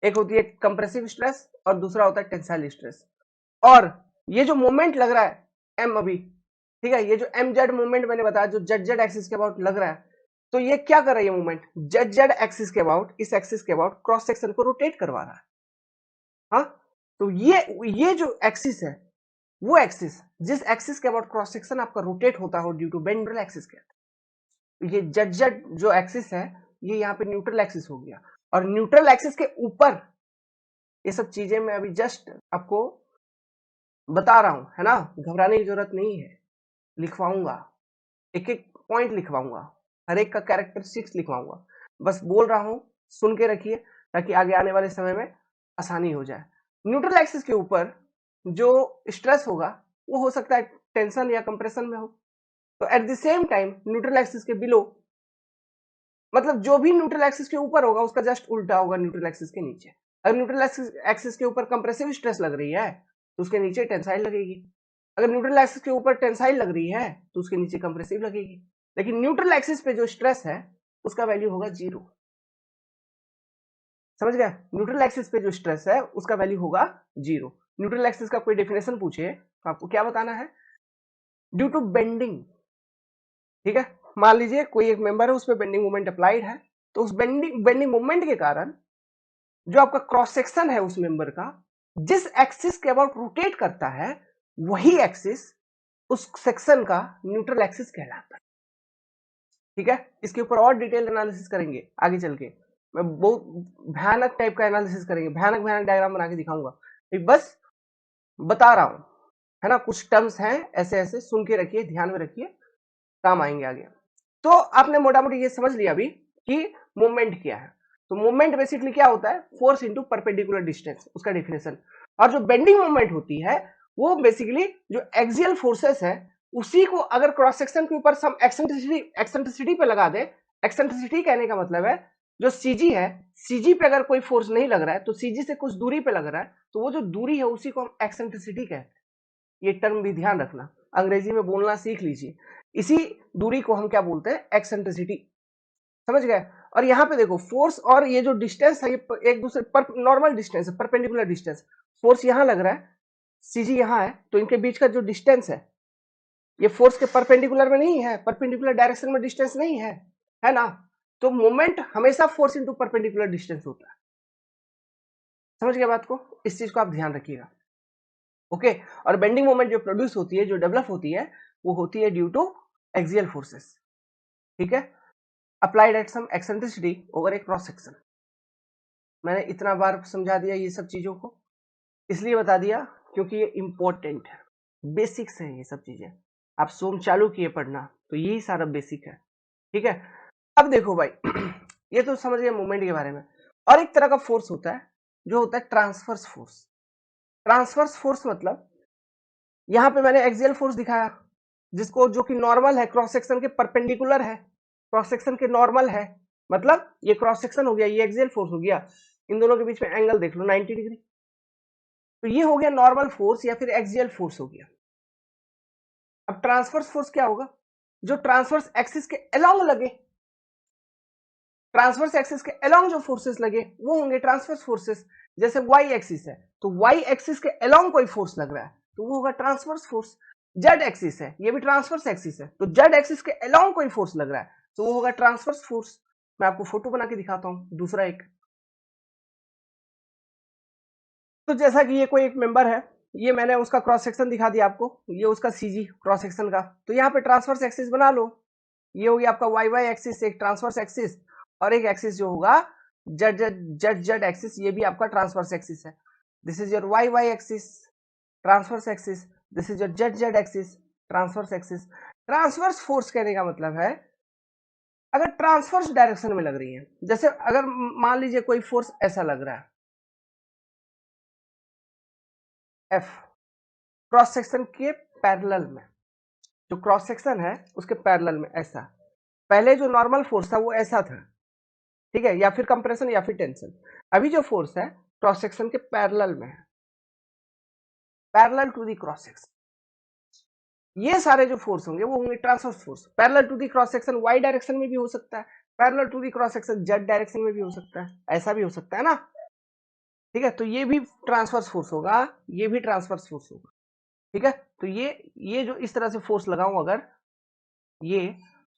एक होती है कंप्रेसिव स्ट्रेस और दूसरा होता है टेंसाइल स्ट्रेस। और ये जो मोमेंट लग रहा है एम अभी, ठीक है, ये जो एम जेड मूवमेंट मैंने बताया जो जेड जेड एक्सिस के अबाउट लग रहा है, तो ये क्या कर रहा है ये मूवमेंट जेड जेड एक्सिस के अबाउट, इस एक्सिस के अबाउट क्रॉस सेक्शन को रोटेट करवा रहा है। हाँ, तो ये जो एक्सिस है वो एक्सिस जिस एक्सिस के अबाउट क्रॉस सेक्शन आपका रोटेट होता हो ड्यू टू बेंड्रल एक्सिस के, ये जेड जेड जो एक्सिस है ये यहाँ पे न्यूट्रल एक्सिस हो गया। और न्यूट्रल एक्सिस के ऊपर ये सब चीजें मैं अभी जस्ट आपको बता रहा हूं, है ना, घबराने की जरूरत नहीं है, लिखवाऊंगा, एक एक पॉइंट लिखवाऊंगा, हर एक का कैरेक्टरिस्टिक्स लिखवाऊंगा, बस बोल रहा हूं, सुन के रखिए ताकि आगे आने वाले समय में आसानी हो जाए। न्यूट्रल एक्सिस के ऊपर जो स्ट्रेस होगा वो हो सकता है टेंशन या कंप्रेशन में हो, तो at the same time neutral axis के बिलो, मतलब जो भी न्यूट्रल एक्सिस के ऊपर होगा उसका जस्ट उल्टा होगा न्यूट्रल एक्सिस के नीचे। अगर न्यूट्रल एक्सिस के ऊपर कंप्रेसिव स्ट्रेस लग रही है तो उसके नीचे टेंसाइल लगेगी, अगर न्यूट्रल एक्सिस के ऊपर टेंसाइल लग रही है तो उसके नीचे कंप्रेसिव लगेगी। लेकिन न्यूट्रल एक्सिस पे जो स्ट्रेस है उसका वैल्यू होगा 0। समझ गया? न्यूट्रल एक्सिस पे जो स्ट्रेस है उसका वैल्यू होगा 0। न्यूट्रल एक्सिस का कोई डेफिनेशन पूछे तो आपको क्या बताना है? ड्यू टू बेंडिंग, ठीक है, मान लीजिए कोई एक मेंबर है उस पर बेंडिंग मोमेंट अप्लाइड है, तो उस बेंडिंग मोमेंट के कारण जो आपका क्रॉस सेक्शन है उस मेंबर का जिस एक्सिस के अबाउट रोटेट करता है वही एक्सिस उस सेक्शन का न्यूट्रल एक्सिस कहलाता है। ठीक है, इसके ऊपर और डिटेल एनालिसिस करेंगे आगे चल के, मैं बहुत भयानक टाइप का एनालिसिस करेंगे, भयानक भयानक डायग्राम बना के दिखाऊंगा, बस बता रहा हूं, है ना, कुछ टर्म्स हैं ऐसे ऐसे, सुन के रखिए, ध्यान में रखिए, काम आएंगे आगे। तो आपने मोटा मोटी ये समझ लिया अभी कि मूवमेंट क्या है। तो मूवमेंट बेसिकली क्या होता है? फोर्स इनटू परपेंडिकुलर डिस्टेंस, उसका डेफिनेशन। और जो बेंडिंग मूवमेंट होती है वो बेसिकली जो एक्सियल फोर्सेस है उसी को अगर क्रॉस सेक्शन के ऊपर सम एक्सेंट्रिसिटी पे लगा दे, एक्सेंट्रिसिटी कहने का मतलब है जो सीजी है, सीजी पे अगर कोई फोर्स नहीं लग रहा है तो सीजी से कुछ दूरी पे लग रहा है, तो वो जो दूरी है उसी को हम एक्सेंट्रिसिटी कहते हैं। ये टर्म भी ध्यान रखना, अंग्रेजी में बोलना सीख लीजिए। इसी दूरी को हम क्या बोलते हैं? एक्सेंट्रिसिटी। समझ गए? और यहाँ पे देखो फोर्स और ये जो डिस्टेंस है ये एक दूसरे पर नॉर्मल डिस्टेंस है, परपेंडिकुलर डिस्टेंस। फोर्स यहाँ लग रहा है, सीजी यहाँ है, तो इनके बीच का जो डिस्टेंस है ये फोर्स के परपेंडिकुलर में नहीं है, परपेंडिकुलर डायरेक्शन में डिस्टेंस नहीं है ना? तो मोमेंट हमेशा फोर्स इंटू परपेंडिकुलर डिस्टेंस होता है। समझ गए बात को? इस चीज को आप ध्यान रखिएगा, ओके। और बेंडिंग मोमेंट जो प्रोड्यूस होती है, जो डेवलप होती है, वो होती है ड्यू टू एक्सियल फोर्सेस, ठीक है, applied at some eccentricity over a cross section. मैंने इतना बार समझा दिया ये सब चीजों को, इसलिए बता दिया क्योंकि ये इंपॉर्टेंट है, बेसिक्स है ये सब चीजें। आप सोम चालू किए पढ़ना तो यही सारा बेसिक है, ठीक है। अब देखो भाई ये तो समझ गए मूवमेंट के बारे में। और एक तरह का फोर्स होता है जो होता है ट्रांसवर्स फोर्स। ट्रांसवर्स फोर्स मतलब यहां पे मैंने एक्सियल फोर्स दिखाया जिसको, जो कि नॉर्मल है, क्रॉस सेक्शन के परपेंडिकुलर है, क्रॉस सेक्शन के नॉर्मल है, मतलब ये क्रॉस सेक्शन हो गया, ये एक्सियल फोर्स हो गया, इन दोनों के बीच में एंगल देख लो 90 डिग्री, तो ये हो गया नॉर्मल फोर्स या फिर एक्सियल फोर्स हो गया। अब ट्रांसवर्स फोर्स क्या होगा? जो ट्रांसवर्स एक्सिस के अलोंग लगे, ट्रांसवर्स एक्सिस के अलोंग जो फोर्सेस लगे वो होंगे ट्रांसवर्स फोर्सेस। जैसे वाई एक्सिस है तो वाई एक्सिस के अलोंग कोई फोर्स लग रहा है तो वो होगा ट्रांसवर्स फोर्स। जेड एक्सिस है, ये भी ट्रांसवर्स एक्सिस है, तो जेड एक्सिस के अलोंग कोई फोर्स लग रहा है तो वो होगा ट्रांसवर्स फोर्स। मैं आपको फोटो बना के दिखाता हूं दूसरा एक। तो जैसा कि ये कोई एक मेंबर है, ये मैंने उसका क्रॉस सेक्शन दिखा दिया आपको, ये उसका सीजी क्रॉस सेक्शन का, तो यहाँ पे ट्रांसवर्स एक्सिस बना लो, ये हो गया आपका वाई वाई एक्सिस, एक ट्रांसवर्स एक्सिस, और एक एक्सिस जो होगा Z Z Z Z axis, ये भी आपका ट्रांसवर्स एक्सिस है। This is your Y Y axis, transverse axis, this is your Z Z axis, transverse axis. Transverse force कहने का मतलब है अगर ट्रांसवर्स डायरेक्शन में लग रही है, जैसे अगर मान लीजिए कोई फोर्स ऐसा लग रहा है एफ, क्रॉस सेक्शन के पैरेलल में, जो क्रॉस सेक्शन है उसके पैरेलल में ऐसा, पहले जो नॉर्मल फोर्स था वो ऐसा था, ठीक है, या फिर कंप्रेशन या फिर टेंशन। अभी जो फोर्स है क्रॉस सेक्शन के पैरेलल में है, parallel to the cross section. ये सारे जो फोर्स होंगे वो होंगे transverse force. Parallel to the cross section Y direction में भी हो सकता है, parallel to the cross section Z direction में भी हो सकता है, ऐसा भी हो सकता है ना, ठीक है। तो ये भी ट्रांसवर्स फोर्स होगा, ये भी ट्रांसवर्स फोर्स होगा, ठीक है। तो ये जो इस तरह से फोर्स लगाऊं अगर ये,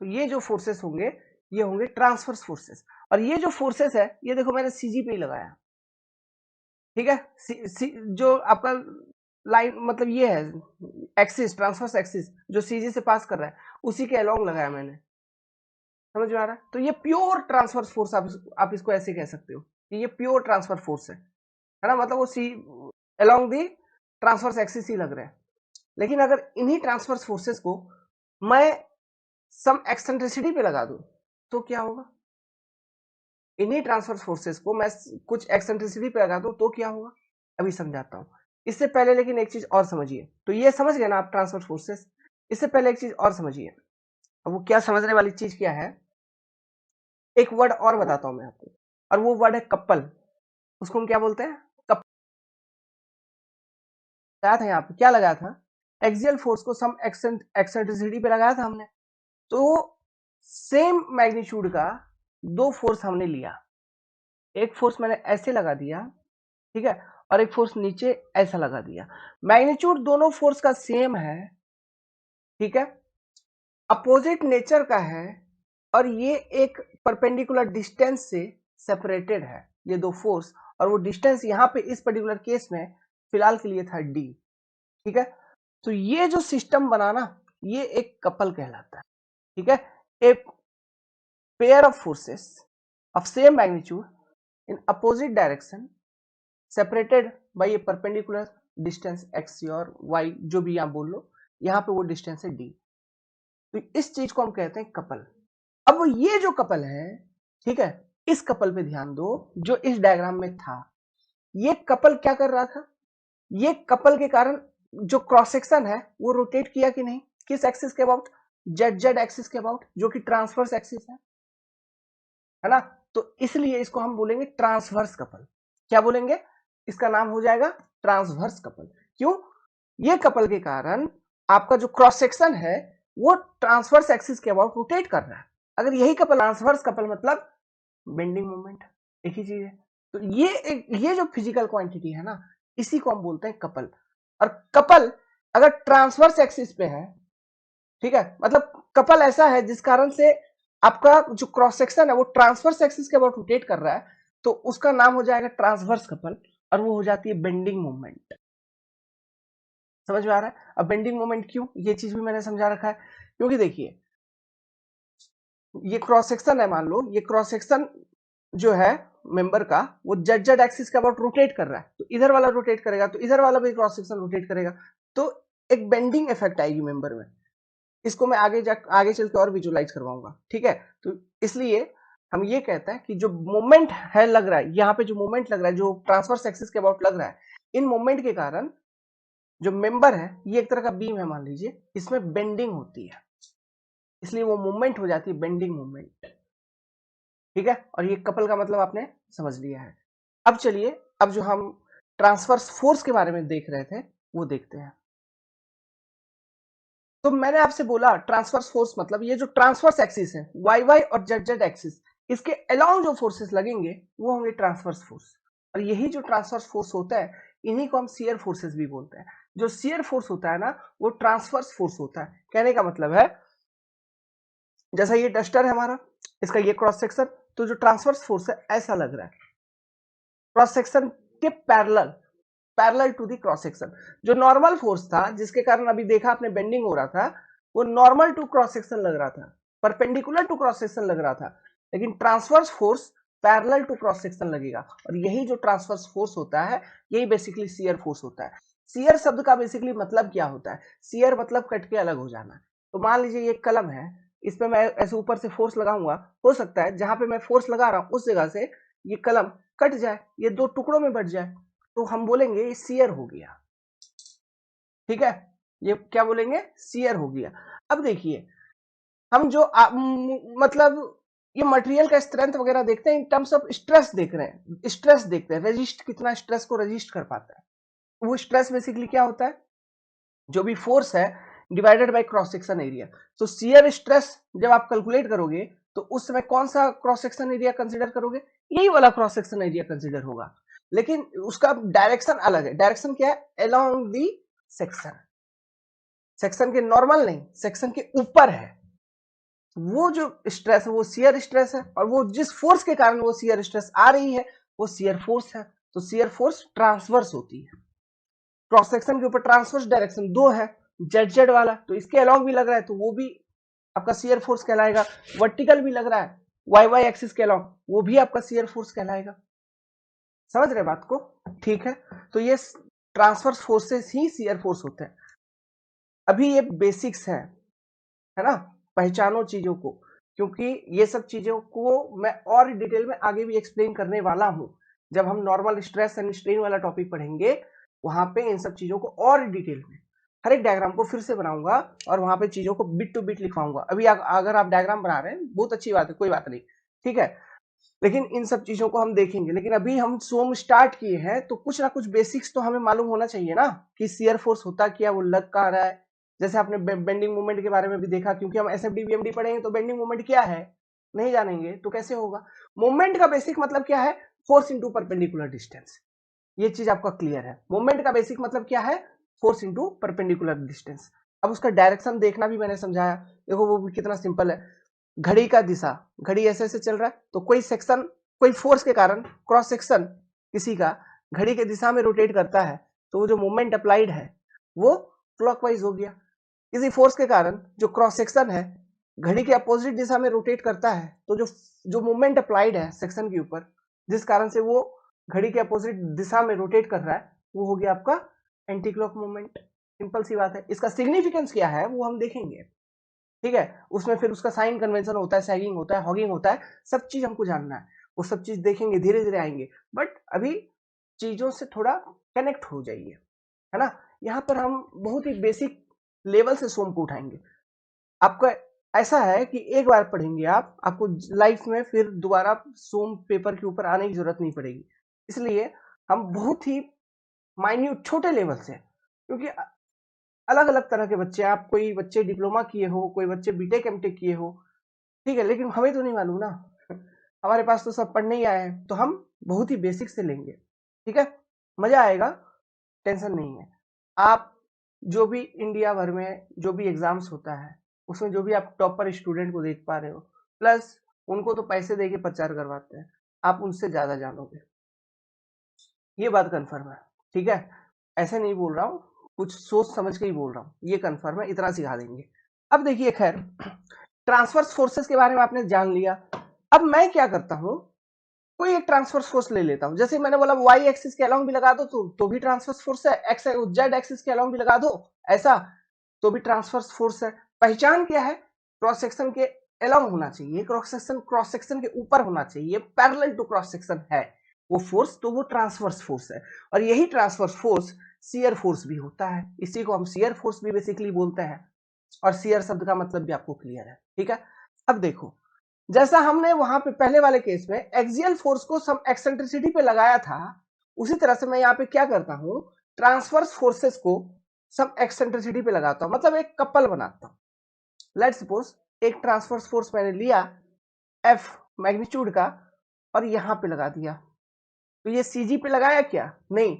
तो ये जो फोर्सेस होंगे ये होंगे ट्रांसवर्स फोर्सेस। और ये जो फोर्सेस है ये देखो मैंने सीजी पे ही लगाया, ठीक है। जो आपका लाइन मतलब ये है एक्सिस, ट्रांसवर्स एक्सिस जो सीजी से पास कर रहा है उसी के अलोंग लगाया मैंने, समझ में आ रहा है। तो ये प्योर ट्रांसवर्स फोर्स आप इसको ऐसे कह सकते हो कि ये प्योर ट्रांसफर फोर्स है ना, मतलब वो सी अलोंग दी ट्रांसवर्स एक्सिस ही लग रहा है। लेकिन अगर इन्हीं ट्रांसवर्स फोर्सेस को मैं सम एक्सेंट्रिसिटी पे लगा दूं तो क्या होगा, इन्हीं ट्रांसवर्स फोर्सेस को मैं कुछ एक्सेंट्रिसिटी पे लगा दूं तो क्या होगा, अभी समझाता हूं। इससे पहले लेकिन एक चीज और समझिए, तो ये समझ गए ना आप ट्रांसवर्स फोर्सेस। इससे पहले एक चीज और समझिए, अब वो क्या समझने वाली चीज क्या है, एक वर्ड और बताता हूं मैं आपको, और वो वर्ड है कपल। उसको हम क्या बोलते हैं, कपल। लगाया था यहाँ पे, क्या लगाया था, एक्सियल फोर्स को सम एक्सेंट्रिसिटी पे लगाया था हमने। तो सेम मैग्नीट्यूड का दो फोर्स हमने लिया, एक फोर्स मैंने ऐसे लगा दिया, ठीक है, और एक फोर्स नीचे ऐसा लगा दिया। मैग्नीट्यूड दोनों फोर्स का सेम है, ठीक है, अपोजिट नेचर का है, और ये एक परपेंडिकुलर डिस्टेंस से सेपरेटेड है ये दो फोर्स, और वो डिस्टेंस यहाँ पे इस पर्टिकुलर केस में फिलहाल के लिए था डी, ठीक है। तो ये जो सिस्टम बना ना ये एक कपल कहलाता है, ठीक है। A pair of forces of same magnitude in opposite direction separated by a perpendicular distance x और वाई, जो भी आप बोल लो, यहाँ पे वो डिस्टेंस है डी। तो इस चीज को हम कहते हैं कपल। अब ये जो कपल है, ठीक है, इस कपल पे ध्यान दो जो इस डायग्राम में था। ये कपल क्या कर रहा था, ये कपल के कारण जो क्रॉस सेक्शन है वो रोटेट किया कि नहीं, किस एक्सिस के अबाउट, जेड जेड एक्सिस के अबाउट, जो कि ट्रांसवर्स एक्सिस है ना। तो इसलिए इसको हम बोलेंगे ट्रांसवर्स कपल। क्या बोलेंगे, इसका नाम हो जाएगा ट्रांसवर्स कपल। क्यों, ये कपल के कारण आपका जो क्रॉस सेक्शन है वो ट्रांसवर्स एक्सिस के अबाउट रोटेट कर रहा है। अगर यही कपल, ट्रांसवर्स कपल मतलब बेंडिंग मोमेंट, एक ही चीज है। तो ये जो फिजिकल क्वांटिटी है ना इसी को हम बोलते हैं कपल। और कपल अगर ट्रांसवर्स एक्सिस पे है, ठीक है, मतलब कपल ऐसा है जिस कारण से आपका जो क्रॉस सेक्शन है वो ट्रांसवर्स एक्सिस के अबाउट रोटेट कर रहा है, तो उसका नाम हो जाएगा ट्रांसवर्स कपल, और वो हो जाती है बेंडिंग मोमेंट। समझ में आ रहा है। अब बेंडिंग मोमेंट क्यों, ये चीज भी मैंने समझा रखा है, क्योंकि देखिए ये क्रॉस सेक्शन है, मान लो ये क्रॉस सेक्शन जो है मेंबर का वो जेड जेड एक्सिस के अबाउट रोटेट कर रहा है, तो इधर वाला रोटेट करेगा तो इधर वाला भी क्रॉस सेक्शन रोटेट करेगा, तो एक बेंडिंग इफेक्ट आएगी मेंबर में। इसको मैं आगे चल के और विजुलाइज करवाऊंगा, ठीक है। तो इसलिए हम ये कहते हैं कि जो मोमेंट है लग रहा है, यहाँ पे जो मोमेंट लग रहा है जो ट्रांसवर्स एक्सिस के अबाउट लग रहा है, इन मोमेंट के कारण जो मेंबर है ये एक तरह का बीम है मान लीजिए, इसमें बेंडिंग होती है, इसलिए वो मूवमेंट हो जाती है बेंडिंग मूवमेंट, ठीक है। और ये कपल का मतलब आपने समझ लिया है। अब चलिए, अब जो हम ट्रांसवर्स फोर्स के बारे में देख रहे थे वो देखते हैं। तो मैंने आपसे बोला ट्रांसवर्स फोर्स मतलब ये जो ट्रांसवर्स एक्सिस है वाई वाई और जेड जेड एक्सिस, इसके अलोंग जो फोर्सेस लगेंगे वो होंगे ट्रांसवर्स फोर्स। और यही जो ट्रांसवर्स फोर्स होता है इन्हीं को हम शियर फोर्सेस भी बोलते हैं। जो शियर फोर्स होता है ना वो ट्रांसवर्स फोर्स होता है। कहने का मतलब है जैसा ये डस्टर है हमारा, इसका ये क्रॉस सेक्शन, तो जो ट्रांसवर्स फोर्स है ऐसा लग रहा है क्रॉस सेक्शन के parallel, parallel to the cross section. जो नॉर्मल फोर्स था जिसके कारण अभी देखा आपने बेंडिंग हो रहा था, वो नॉर्मल टू क्रॉस सेक्शन लग रहा था, परपेंडिकुलर टू क्रॉस सेक्शन लग रहा था, लेकिन transverse force parallel to cross section लगेगा। और यही जो ट्रांसवर्स फोर्स होता है यही बेसिकली शियर फोर्स होता है। शियर शब्द का बेसिकली मतलब क्या होता है? शियर मतलब कट के अलग हो जाना। तो मान लीजिए ये कलम है, इस पे मैं ऐसे ऊपर से फोर्स लगाऊंगा, हो सकता है जहां पे मैं फोर्स लगा रहा हूं उस जगह से ये कलम कट जाए, ये दो टुकड़ों में बट जाए, तो हम बोलेंगे ये शियर हो गया। ठीक है, ये क्या बोलेंगे? शियर हो गया। अब देखिए, हम जो मतलब ये मटेरियल का स्ट्रेंथ वगैरह देखते हैं इन टर्म्स ऑफ स्ट्रेस देख रहे हैं, स्ट्रेस देखते हैं, रेजिस्ट कितना स्ट्रेस को रेजिस्ट कर पाता है। वो स्ट्रेस बेसिकली क्या होता है? जो भी फोर्स है divided by cross section area. तो शियर स्ट्रेस जब आप कैलकुलेट करोगे तो उस समय कौन सा क्रॉस सेक्शन एरिया कंसीडर करोगे? यही वाला क्रॉस सेक्शन एरिया कंसीडर होगा, लेकिन उसका डायरेक्शन अलग है। डायरेक्शन क्या है? अलोंग दी सेक्शन, सेक्शन के नॉर्मल नहीं, सेक्शन के ऊपर है। वो जो स्ट्रेस है वो शियर स्ट्रेस है, और वो जिस फोर्स के कारण वो शियर स्ट्रेस आ रही है वो शियर फोर्स है। तो शियर फोर्स ट्रांसवर्स होती है। क्रॉस सेक्शन के ऊपर ट्रांसवर्स डायरेक्शन दो है, जेड जेड वाला, तो इसके अलोंग भी लग रहा है तो वो भी आपका शियर फोर्स कहलाएगा। वर्टिकल भी लग रहा है वाई वाई एक्सिस के अलोंग, वो भी आपका शियर फोर्स कहलाएगा। समझ रहे बात को? ठीक है, तो ये ट्रांसवर्स फोर्सेस ही शियर फोर्स होते हैं। अभी ये बेसिक्स है ना, पहचानो चीजों को, क्योंकि ये सब चीजों को मैं और डिटेल में आगे भी एक्सप्लेन करने वाला हूं। जब हम नॉर्मल स्ट्रेस एंड स्ट्रेन वाला टॉपिक पढ़ेंगे वहां पे इन सब चीजों को और डिटेल में हर एक डायग्राम को फिर से बनाऊंगा और वहां पे चीजों को बिट टू बिट लिखवाऊंगा। अभी अगर आप डायग्राम बना रहे हैं बहुत अच्छी बात है, कोई बात नहीं, ठीक है, लेकिन इन सब चीजों को हम देखेंगे। लेकिन अभी हम सोम स्टार्ट किए हैं तो कुछ ना कुछ बेसिक्स तो हमें मालूम होना चाहिए ना, कि शियर फोर्स होता क्या, वो लग कहाँ रहा है। जैसे आपने बेंडिंग मोमेंट के बारे में भी देखा, क्योंकि हम एसएफडी बीएमडी पढ़ेंगे तो बेंडिंग मोमेंट क्या है नहीं जानेंगे तो कैसे होगा। मोमेंट का बेसिक मतलब क्या है? Force into perpendicular distance. ये चीज आपका क्लियर है? मोमेंट का बेसिक मतलब क्या है? Force into perpendicular distance. अब उसका डायरेक्शन देखना भी मैंने समझाया, देखो वो भी कितना सिंपल है। घड़ी का दिशा, घड़ी ऐसे ऐसे चल रहा है तो कोई सेक्शन, कोई फोर्स के कारण क्रॉस सेक्शन किसी का घड़ी के दिशा में रोटेट करता है, तो वो जो मोमेंट अप्लाइड है वो क्लॉकवाइज हो गया। किसी फोर्स के कारण जो क्रॉस सेक्शन है घड़ी के अपोजिट दिशा में रोटेट करता है, तो जो जो मोमेंट अप्लाइड है सेक्शन के ऊपर, जिस कारण से वो घड़ी के अपोजिट दिशा में रोटेट कर रहा है, वो हो गया आपका एंटी क्लॉक मोमेंट। सिंपल सी बात है। इसका सिग्निफिकेंस क्या है वो हम देखेंगे, ठीक है। उसमें फिर उसका साइन कन्वेंशन होता है, सैगिंग होता है, हॉगिंग होता है, सब चीज हमको जानना है। वो सब चीज देखेंगे, धीरे धीरे आएंगे, बट अभी चीजों से थोड़ा कनेक्ट हो जाइए, है ना। यहाँ पर हम बहुत ही बेसिक लेवल से सोम को उठाएंगे। आपका ऐसा है कि एक बार पढ़ेंगे आप, आपको लाइफ में फिर दोबारा सोम पेपर के ऊपर आने की जरूरत नहीं पड़ेगी। इसलिए हम बहुत ही माइन्यूट छोटे लेवल से, क्योंकि अलग अलग तरह के बच्चे, आप कोई बच्चे डिप्लोमा किए हो, कोई बच्चे बीटेक एमटेक किए हो, ठीक है, लेकिन हमें तो नहीं मालूम ना, हमारे पास तो सब पढ़ने ही आए हैं, तो हम बहुत ही बेसिक से लेंगे, ठीक है। मजा आएगा, टेंशन नहीं है। आप जो भी इंडिया भर में जो भी एग्जाम्स होता है उसमें जो भी आप टॉपर स्टूडेंट को देख पा रहे हो, प्लस उनको तो पैसे दे के प्रचार करवाते हैं, आप उनसे ज्यादा जानोगे, ये बात कंफर्म है, ठीक है। ऐसे नहीं बोल रहा हूँ, कुछ सोच समझ के ही बोल रहा हूँ, ये कंफर्म है, इतना सिखा देंगे। अब देखिए, खैर ट्रांसवर्स फोर्सेस के बारे में आपने जान लिया। अब मैं क्या करता हूँ, कोई एक ट्रांसवर्स फोर्स ले लेता हूँ। जैसे मैंने बोला वाई एक्सिस के अलोंग भी लगा दो तो भी ट्रांसवर्स फोर्स है, एक्स जेड एक्सिस के अलोंग भी लगा दो ऐसा, तो भी ट्रांसवर्स फोर्स है। पहचान क्या है? क्रॉस सेक्शन के अलोंग होना चाहिए, क्रॉस सेक्शन के ऊपर होना चाहिए, पैरेलल टू क्रॉस सेक्शन है वो फोर्स, तो वो ट्रांसवर्स फोर्स है। और यही ट्रांसवर्स फोर्स शियर फोर्स भी होता है, इसी को हम शियर फोर्स भी बेसिकली बोलते हैं। और शियर शब्द का मतलब भी आपको क्लियर है, ठीक है। अब देखो, जैसा हमने वहां पे पहले वाले केस में एक्सियल फोर्स को सम एक्सेंट्रिसिटी पे लगाया था, उसी तरह से मैं यहाँ पे क्या करता हूँ, ट्रांसवर्स फोर्सेस को सम एक्सेंट्रिसिटी पे लगाता हूँ, मतलब एक कपल बनाता हूँ। लेट सपोज एक ट्रांसवर्स फोर्स मैंने लिया एफ मैग्नीट्यूड का और यहां पे लगा दिया, तो ये सीजी पे लगाया क्या? नहीं,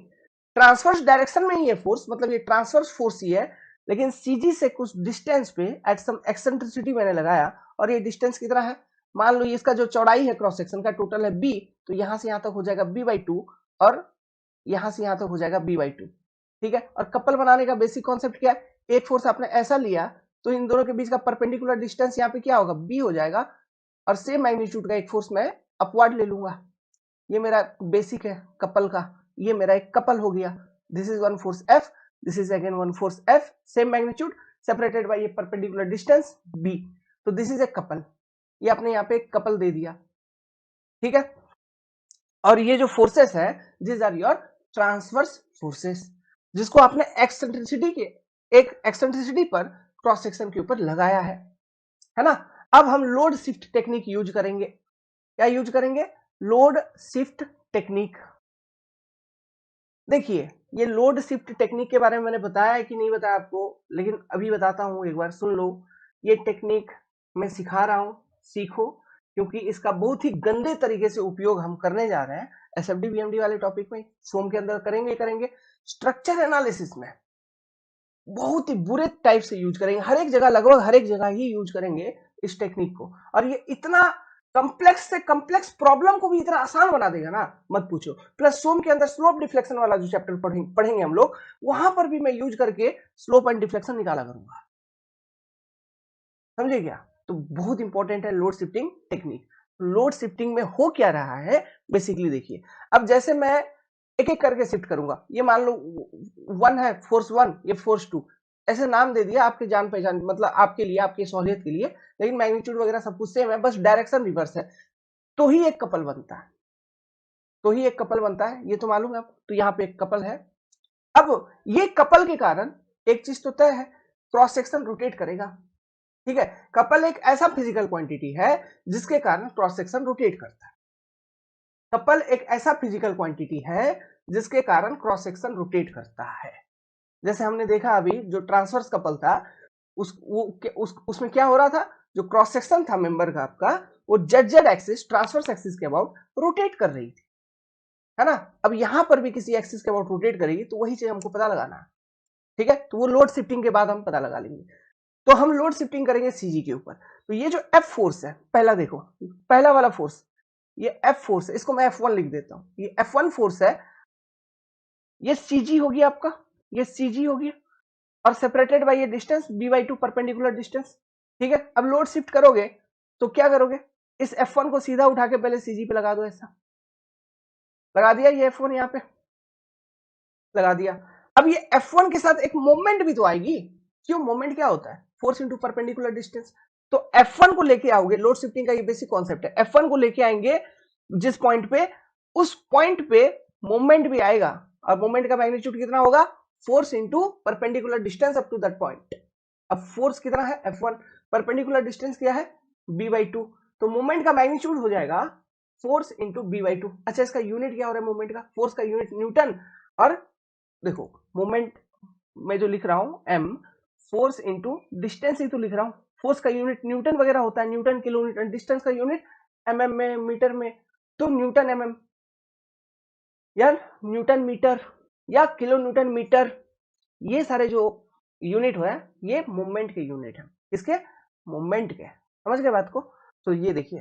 ट्रांसवर्स डायरेक्शन में ही है फोर्स, मतलब ये ट्रांसवर्स फोर्स ही है, लेकिन सीजी से कुछ डिस्टेंस पे एट सम एक्सेंट्रिसिटी मैंने लगाया। और ये डिस्टेंस कितना है? मान लो इसका जो चौड़ाई है क्रॉस सेक्शन का टोटल है बी, तो यहां से यहां तक हो जाएगा b/2 और यहां से यहां तक हो जाएगा b/2, ठीक है। और कपल बनाने का बेसिक कॉन्सेप्ट क्या है? एक फोर्स आपने ऐसा लिया तो इन दोनों के बीच का परपेंडिकुलर डिस्टेंस यहाँ पे क्या होगा? b हो जाएगा, और सेम मैग्नीट्यूड का एक फोर्स मैं अपवर्ड ले लूंगा। ये मेरा बेसिक है कपल का, ये मेरा एक कपल हो गया। This is one force F, this is again one force F, same magnitude, separated by a perpendicular distance B. तो दिस इज ए कपल, ये आपने यहाँ पे एक कपल दे दिया, ठीक है। और ये जो फोर्सेस है this are your transverse forces, जिसको आपने एक्सेंट्रिसिटी के एक एक्सेंट्रिसिटी पर क्रॉस सेक्शन के ऊपर लगाया है ना। अब हम लोड शिफ्ट टेक्निक यूज करेंगे। क्या यूज करेंगे? Load shift technique. देखिए ये लोड शिफ्ट टेक्निक के बारे में मैंने बताया है कि नहीं बताया आपको, लेकिन अभी बताता हूं, एक बार सुन लो। ये टेक्निक मैं सिखा रहा हूं, सीखो, क्योंकि इसका बहुत ही गंदे तरीके से उपयोग हम करने जा रहे हैं एसएफडी बीएमडी वाले टॉपिक में, सोम के अंदर करेंगे स्ट्रक्चर एनालिसिस में बहुत ही बुरे टाइप से यूज करेंगे, हर एक जगह, लगभग हर एक जगह ही यूज करेंगे इस टेक्निक को। और ये इतना कम्प्लेक्स से कम्प्लेक्स प्रॉब्लम को भी इतना आसान बना देगा ना, मत पूछो। प्लस सोम के अंदर स्लोप डिफ्लेक्शन वाला जो चैप्टर पढ़ेंगे हम लोग, वहां पर भी मैं यूज करके स्लोप एंड डिफ्लेक्शन निकाला करूंगा, समझे क्या? तो बहुत इंपॉर्टेंट है load shifting technique. Load shifting में हो क्या रहा है बेसिकली देखिए। अब जैसे मैं एक एक करके शिफ्ट करूंगा, ये मान लो वन है, फोर्स वन, ये फोर्स टू, ऐसे नाम दे दिया आपके जान पहचान, मतलब आपके लिए, आपकी सहूलियत के लिए, लेकिन मैग्नीट्यूड वगैरह सब कुछ सेम है, बस डायरेक्शन रिवर्स है। तो ही एक कपल बनता है, तो ही एक कपल बनता है, ये तो मालूम है आपको। तो यहाँ पे एक कपल है। अब ये कपल के कारण एक चीज तो तय है, क्रॉस सेक्शन रोटेट करेगा, ठीक है। कपल एक ऐसा फिजिकल क्वांटिटी है जिसके कारण क्रॉस सेक्शन रोटेट करता है। कपल एक ऐसा फिजिकल क्वांटिटी है जिसके कारण क्रॉस सेक्शन रोटेट करता है। जैसे हमने देखा अभी जो ट्रांसवर्स कपल था, उसमें क्या हो रहा था, जो क्रॉस सेक्शन था मेंबर का आपका, वो जेड एक्सिस, ट्रांसवर्स एक्सिस के अबाउट रोटेट कर रही थी, है ना। अब यहां पर भी किसी एक्सिस के अबाउट रोटेट करेगी, तो वही चीज हमको पता लगाना है, ठीक है। तो वो लोड शिफ्टिंग के बाद हम पता लगा लेंगे। तो हम लोड शिफ्टिंग करेंगे सीजी के ऊपर। तो ये जो एफ फोर्स है, पहला देखो, पहला वाला फोर्स, ये एफ फोर्स है, इसको मैं F1 लिख देता हूं, ये F1 फोर्स है, ये सीजी होगी आपका, ये सीजी होगी, और सेपरेटेड बाय ये डिस्टेंस b/2 परपेंडिकुलर डिस्टेंस, ठीक है। अब लोड शिफ्ट करोगे तो क्या करोगे, इस F1 को सीधा उठा के पहले सीजी पे लगा दो, ऐसा लगा दिया, ये F1 यहाँ पे लगा दिया। अब ये F1 के साथ एक मोमेंट भी तो आएगी, क्यों? मोमेंट क्या होता है? Force into perpendicular distance. तो F1 को लेके आओगे, लोड शिफ्टिंग का ये बेसिक कॉन्सेप्ट है, F1 को लेके आएंगे जिस पॉइंट पे, उस पॉइंट पे मोमेंट भी आएगा, और मोमेंट का मैग्नीट्यूड कितना होगा? Force into perpendicular distance up to that point. अब फोर्स कितना है? F1, परपेंडिकुलर डिस्टेंस क्या है? b/2, तो मोमेंट का मैग्नीट्यूड हो जाएगा फोर्स इंटू b/2। अच्छा, इसका यूनिट क्या हो रहा है मोमेंट का? फोर्स का यूनिट न्यूटन, और देखो मोमेंट मैं जो लिख रहा हूं m, फोर्स इंटू डिस्टेंस ही तो लिख रहा हूं, फोर्स का यूनिट न्यूटन वगैरह होता है, न्यूटन किलोमीटर, डिस्टेंस का यूनिट mm में, मीटर में, तो न्यूटन mm या न्यूटन मीटर या किलो न्यूटन मीटर, ये सारे जो यूनिट है ये मूवमेंट के यूनिट है, किसके? मूवमेंट के, समझ गए बात को? तो ये देखिए।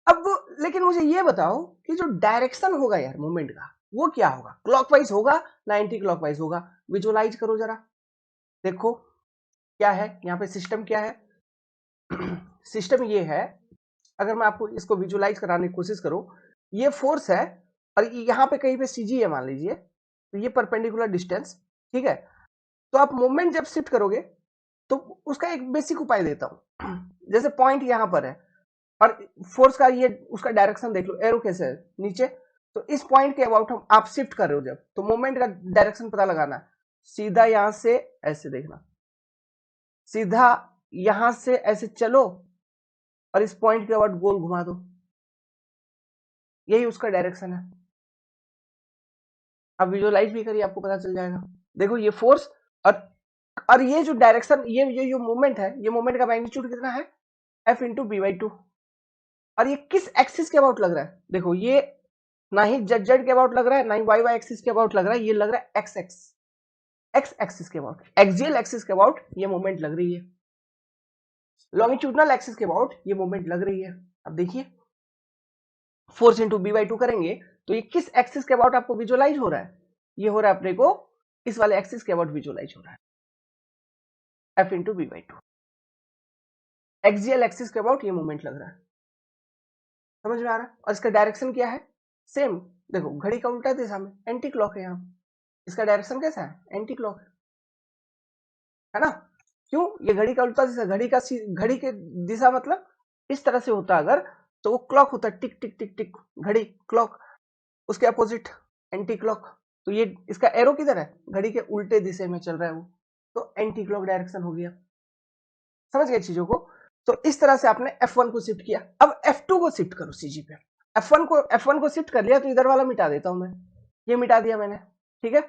अब लेकिन मुझे ये बताओ कि जो डायरेक्शन होगा यार मूवमेंट का, वो क्या होगा? क्लॉकवाइज होगा ना एंटी क्लॉकवाइज होगा? विजुअलाइज करो जरा, देखो क्या है यहाँ पे, सिस्टम क्या है। सिस्टम ये है, अगर मैं आपको इसको विजुअलाइज कराने की कोशिश करूं, ये फोर्स है, और यहाँ पे कहीं पे सीजी है मान लीजिए, तो ये परपेंडिकुलर डिस्टेंस, ठीक है। तो आप मूवमेंट जब शिफ्ट करोगे तो उसका एक बेसिक उपाय देता हूं। जैसे पॉइंट यहां पर है, और फोर्स का ये उसका डायरेक्शन देख लो, एरो कैसे है नीचे, तो इस पॉइंट के अबाउट हम आप शिफ्ट कर रहे हो जब, तो मोमेंट का डायरेक्शन पता लगाना है, सीधा यहां से ऐसे देखना, सीधा यहां से ऐसे चलो, और इस पॉइंट के अबाउट गोल घुमा दो, यही उसका डायरेक्शन है। आप विजुअलाइज भी करिए, आपको पता चल जाएगा। देखो ये फोर्स, और ये जो डायरेक्शन, ये जो मूवमेंट है, ये मूवमेंट का मैग्नीट्यूड कितना है? F into b/2। और ये किस एक्सिस के अबाउट लग रहा है? देखो ये ना ही जेड के अबाउट लग रहा है, ना ही वाई एक्सिस के अबाउट लग रहा है, ये लग रहा है एक्स एक्सिस के अबाउट, एक्सियल एक्सिस के अबाउट ये मूवमेंट लग रही है, लॉन्गिट्यूडनल एक्सिस के अबाउट ये मूवमेंट लग रही है। अब देखिए फोर्स इंटू b/2 करेंगे तो ये किस एक्सिस के अबाउट आपको विजुअलाइज हो रहा है? ये हो रहा है अपने को इस वाले एक्सिस के अबाउट विजुअलाइज हो रहा है, F into b/2, axial axis के अबाउट ये मूवमेंट लग रहा है, समझ में आ रहा है? और इसका डायरेक्शन क्या है? सेम, देखो घड़ी का उल्टा दिशा में, एंटी क्लॉक है यहाँ, इसका डायरेक्शन कैसा है? एंटी क्लॉक है ना? क्यों? ये घड़ी का उल्टा दिशा, घड़ी के दिशा मतलब इस तरह से होता अगर, तो वो क्लॉक होता है, टिक टिक टिक टिक, घड़ी क्लॉक। उसके अपोजिट एंटी क्लॉक। तो ये इसका एरो किधर है? घड़ी के उल्टे दिशा में चल रहा है वो, तो एंटी क्लॉक डायरेक्शन हो गया। समझ गए चीजों को? तो इस तरह से आपने F1 को शिफ्ट किया। अब F2 को शिफ्ट करो CG पे। F1 को शिफ्ट कर लिया तो इधर वाला मिटा देता हूं मैं, ये मिटा दिया मैंने, ठीक है,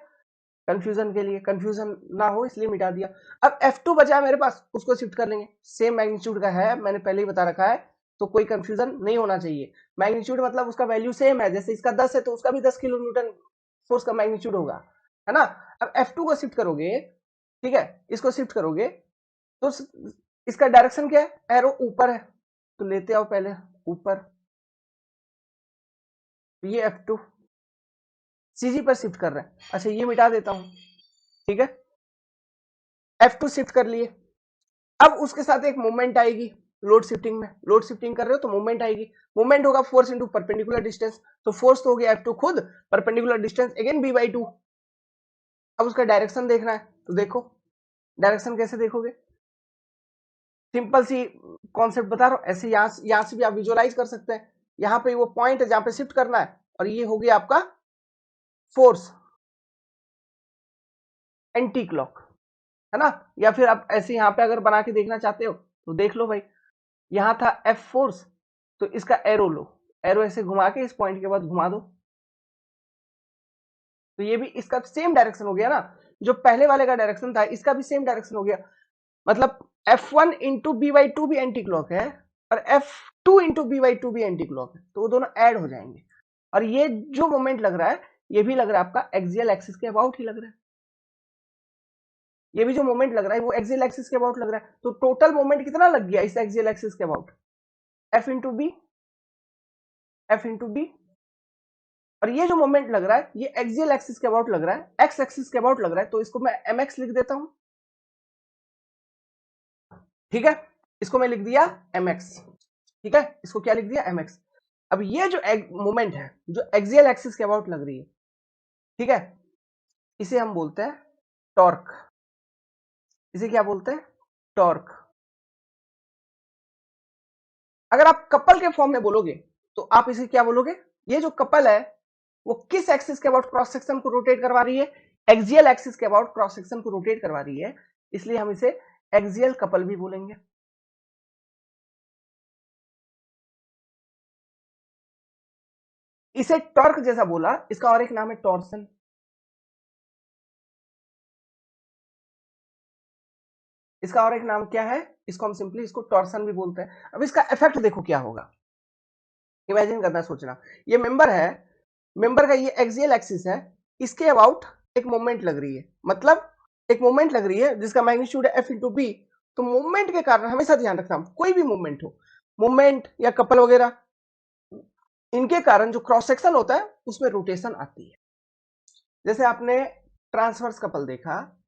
कंफ्यूजन के लिए, कंफ्यूजन ना हो इसलिए मिटा दिया। अब F2 बचा है मेरे पास, उसको शिफ्ट कर लेंगे, सेम मैग्नीट्यूड का है, मैंने पहले ही बता रखा है, तो कोई कंफ्यूजन नहीं होना चाहिए। मैग्नीट्यूड मतलब उसका वैल्यू सेम है, जैसे इसका 10 है तो उसका भी 10 किलो न्यूटन फोर्स का मैग्नीट्यूड होगा, है ना? अब F2 को शिफ्ट करोगे, ठीक है, इसको शिफ्ट करोगे तो इसका डायरेक्शन क्या है? एरो ऊपर है, तो लेते आओ पहले ऊपर, तो ये F2 CG पर शिफ्ट कर रहा है। अच्छा ये मिटा देता हूं, ठीक है, F2 शिफ्ट कर लिए। अब उसके साथ एक मूवमेंट आएगी, लोड शिफ्टिंग में, लोड शिफ्टिंग कर रहे हो तो मूवमेंट आएगी, मूवमेंट होगा फोर्स इंटू परपेंडिकुलर डिस्टेंस, तो फोर्स तो हो गया F2 खुद, परपेंडिकुलर डिस्टेंस अगेन B/2। अब उसका डायरेक्शन देखना है, तो देखो डायरेक्शन कैसे देखोगे? सिंपल सी कॉन्सेप्ट बता रहा हूं, ऐसे यहां से भी आप विजुअलाइज कर सकते हैं। यहां पे वो पॉइंट है जहां पे शिफ्ट करना है, और ये हो गया आपका फोर्स एंटी क्लॉक, है ना? या फिर आप ऐसे यहां पे अगर बना के देखना चाहते हो तो देख लो भाई, यहां था F फोर्स, तो इसका एरो लो, एरो ऐसे घुमा के इस पॉइंट के बाद घुमा दो, तो ये भी इसका सेम डायरेक्शन हो गया ना, जो पहले वाले का डायरेक्शन था इसका भी सेम डायरेक्शन हो गया। मतलब F1 इंटू B/2 भी एंटी क्लॉक है, और F2 इंटू B/2 भी एंटी क्लॉक है, तो वो दोनों ऐड हो जाएंगे। और ये जो मोमेंट लग रहा है, ये भी लग रहा है आपका एक्सियल एक्सिस के अबाउट ही लग रहा है, ये भी जो मोमेंट लग रहा है वो एक्सियल एक्सिस के अबाउट लग रहा है, तो टोटल मोमेंट कितना लग गया इस एक्सियल एक्सिस के about? F into B, F into B. और ये जो मोमेंट लग रहा है ये एक्सियल एक्सिस के अबाउट लग रहा है, एक्स एक्सिस के अबाउट लग रहा है, तो इसको मैं mx लिख देता हूं, ठीक है, इसको मैं लिख दिया mx, ठीक है, इसको क्या लिख दिया? mx। अब ये जो मोमेंट है जो एक्सियल एक्सिस के अबाउट लग रही है, ठीक है, इसे हम बोलते हैं टॉर्क। इसे क्या बोलते हैं? टॉर्क। अगर आप कपल के फॉर्म में बोलोगे तो आप इसे क्या बोलोगे? ये जो कपल है वो किस एक्सिस के अबाउट क्रॉस सेक्शन को रोटेट करवा रही है? एक्सियल एक्सिस के अबाउट क्रॉस सेक्शन को रोटेट करवा रही है, इसलिए हम इसे एक्सियल कपल भी बोलेंगे। इसे टॉर्क जैसा बोला, इसका और एक नाम है टॉर्सन। इसका और एक नाम क्या है? इसको हम सिंपली इसको टॉर्सन भी बोलते हैं। अब इसका इफेक्ट देखो क्या होगा, इमेजिन करना, सोचना। ये मेंबर है, मेंबर का ये एक्सियल एक्सिस है, इसके अबाउट एक मोमेंट लग रही है, मतलब एक मोमेंट लग रही है जिसका मैग्नीट्यूड है F इंटू बी। तो मूवमेंट के कारण हमेशा ध्यान रखना, कोई भी मूवमेंट हो, मूवमेंट या कपल वगैरह, इनके कारण जो क्रॉस सेक्शन होता है उसमें रोटेशन आती है। जैसे आपने ट्रांसवर्स कपल देखा,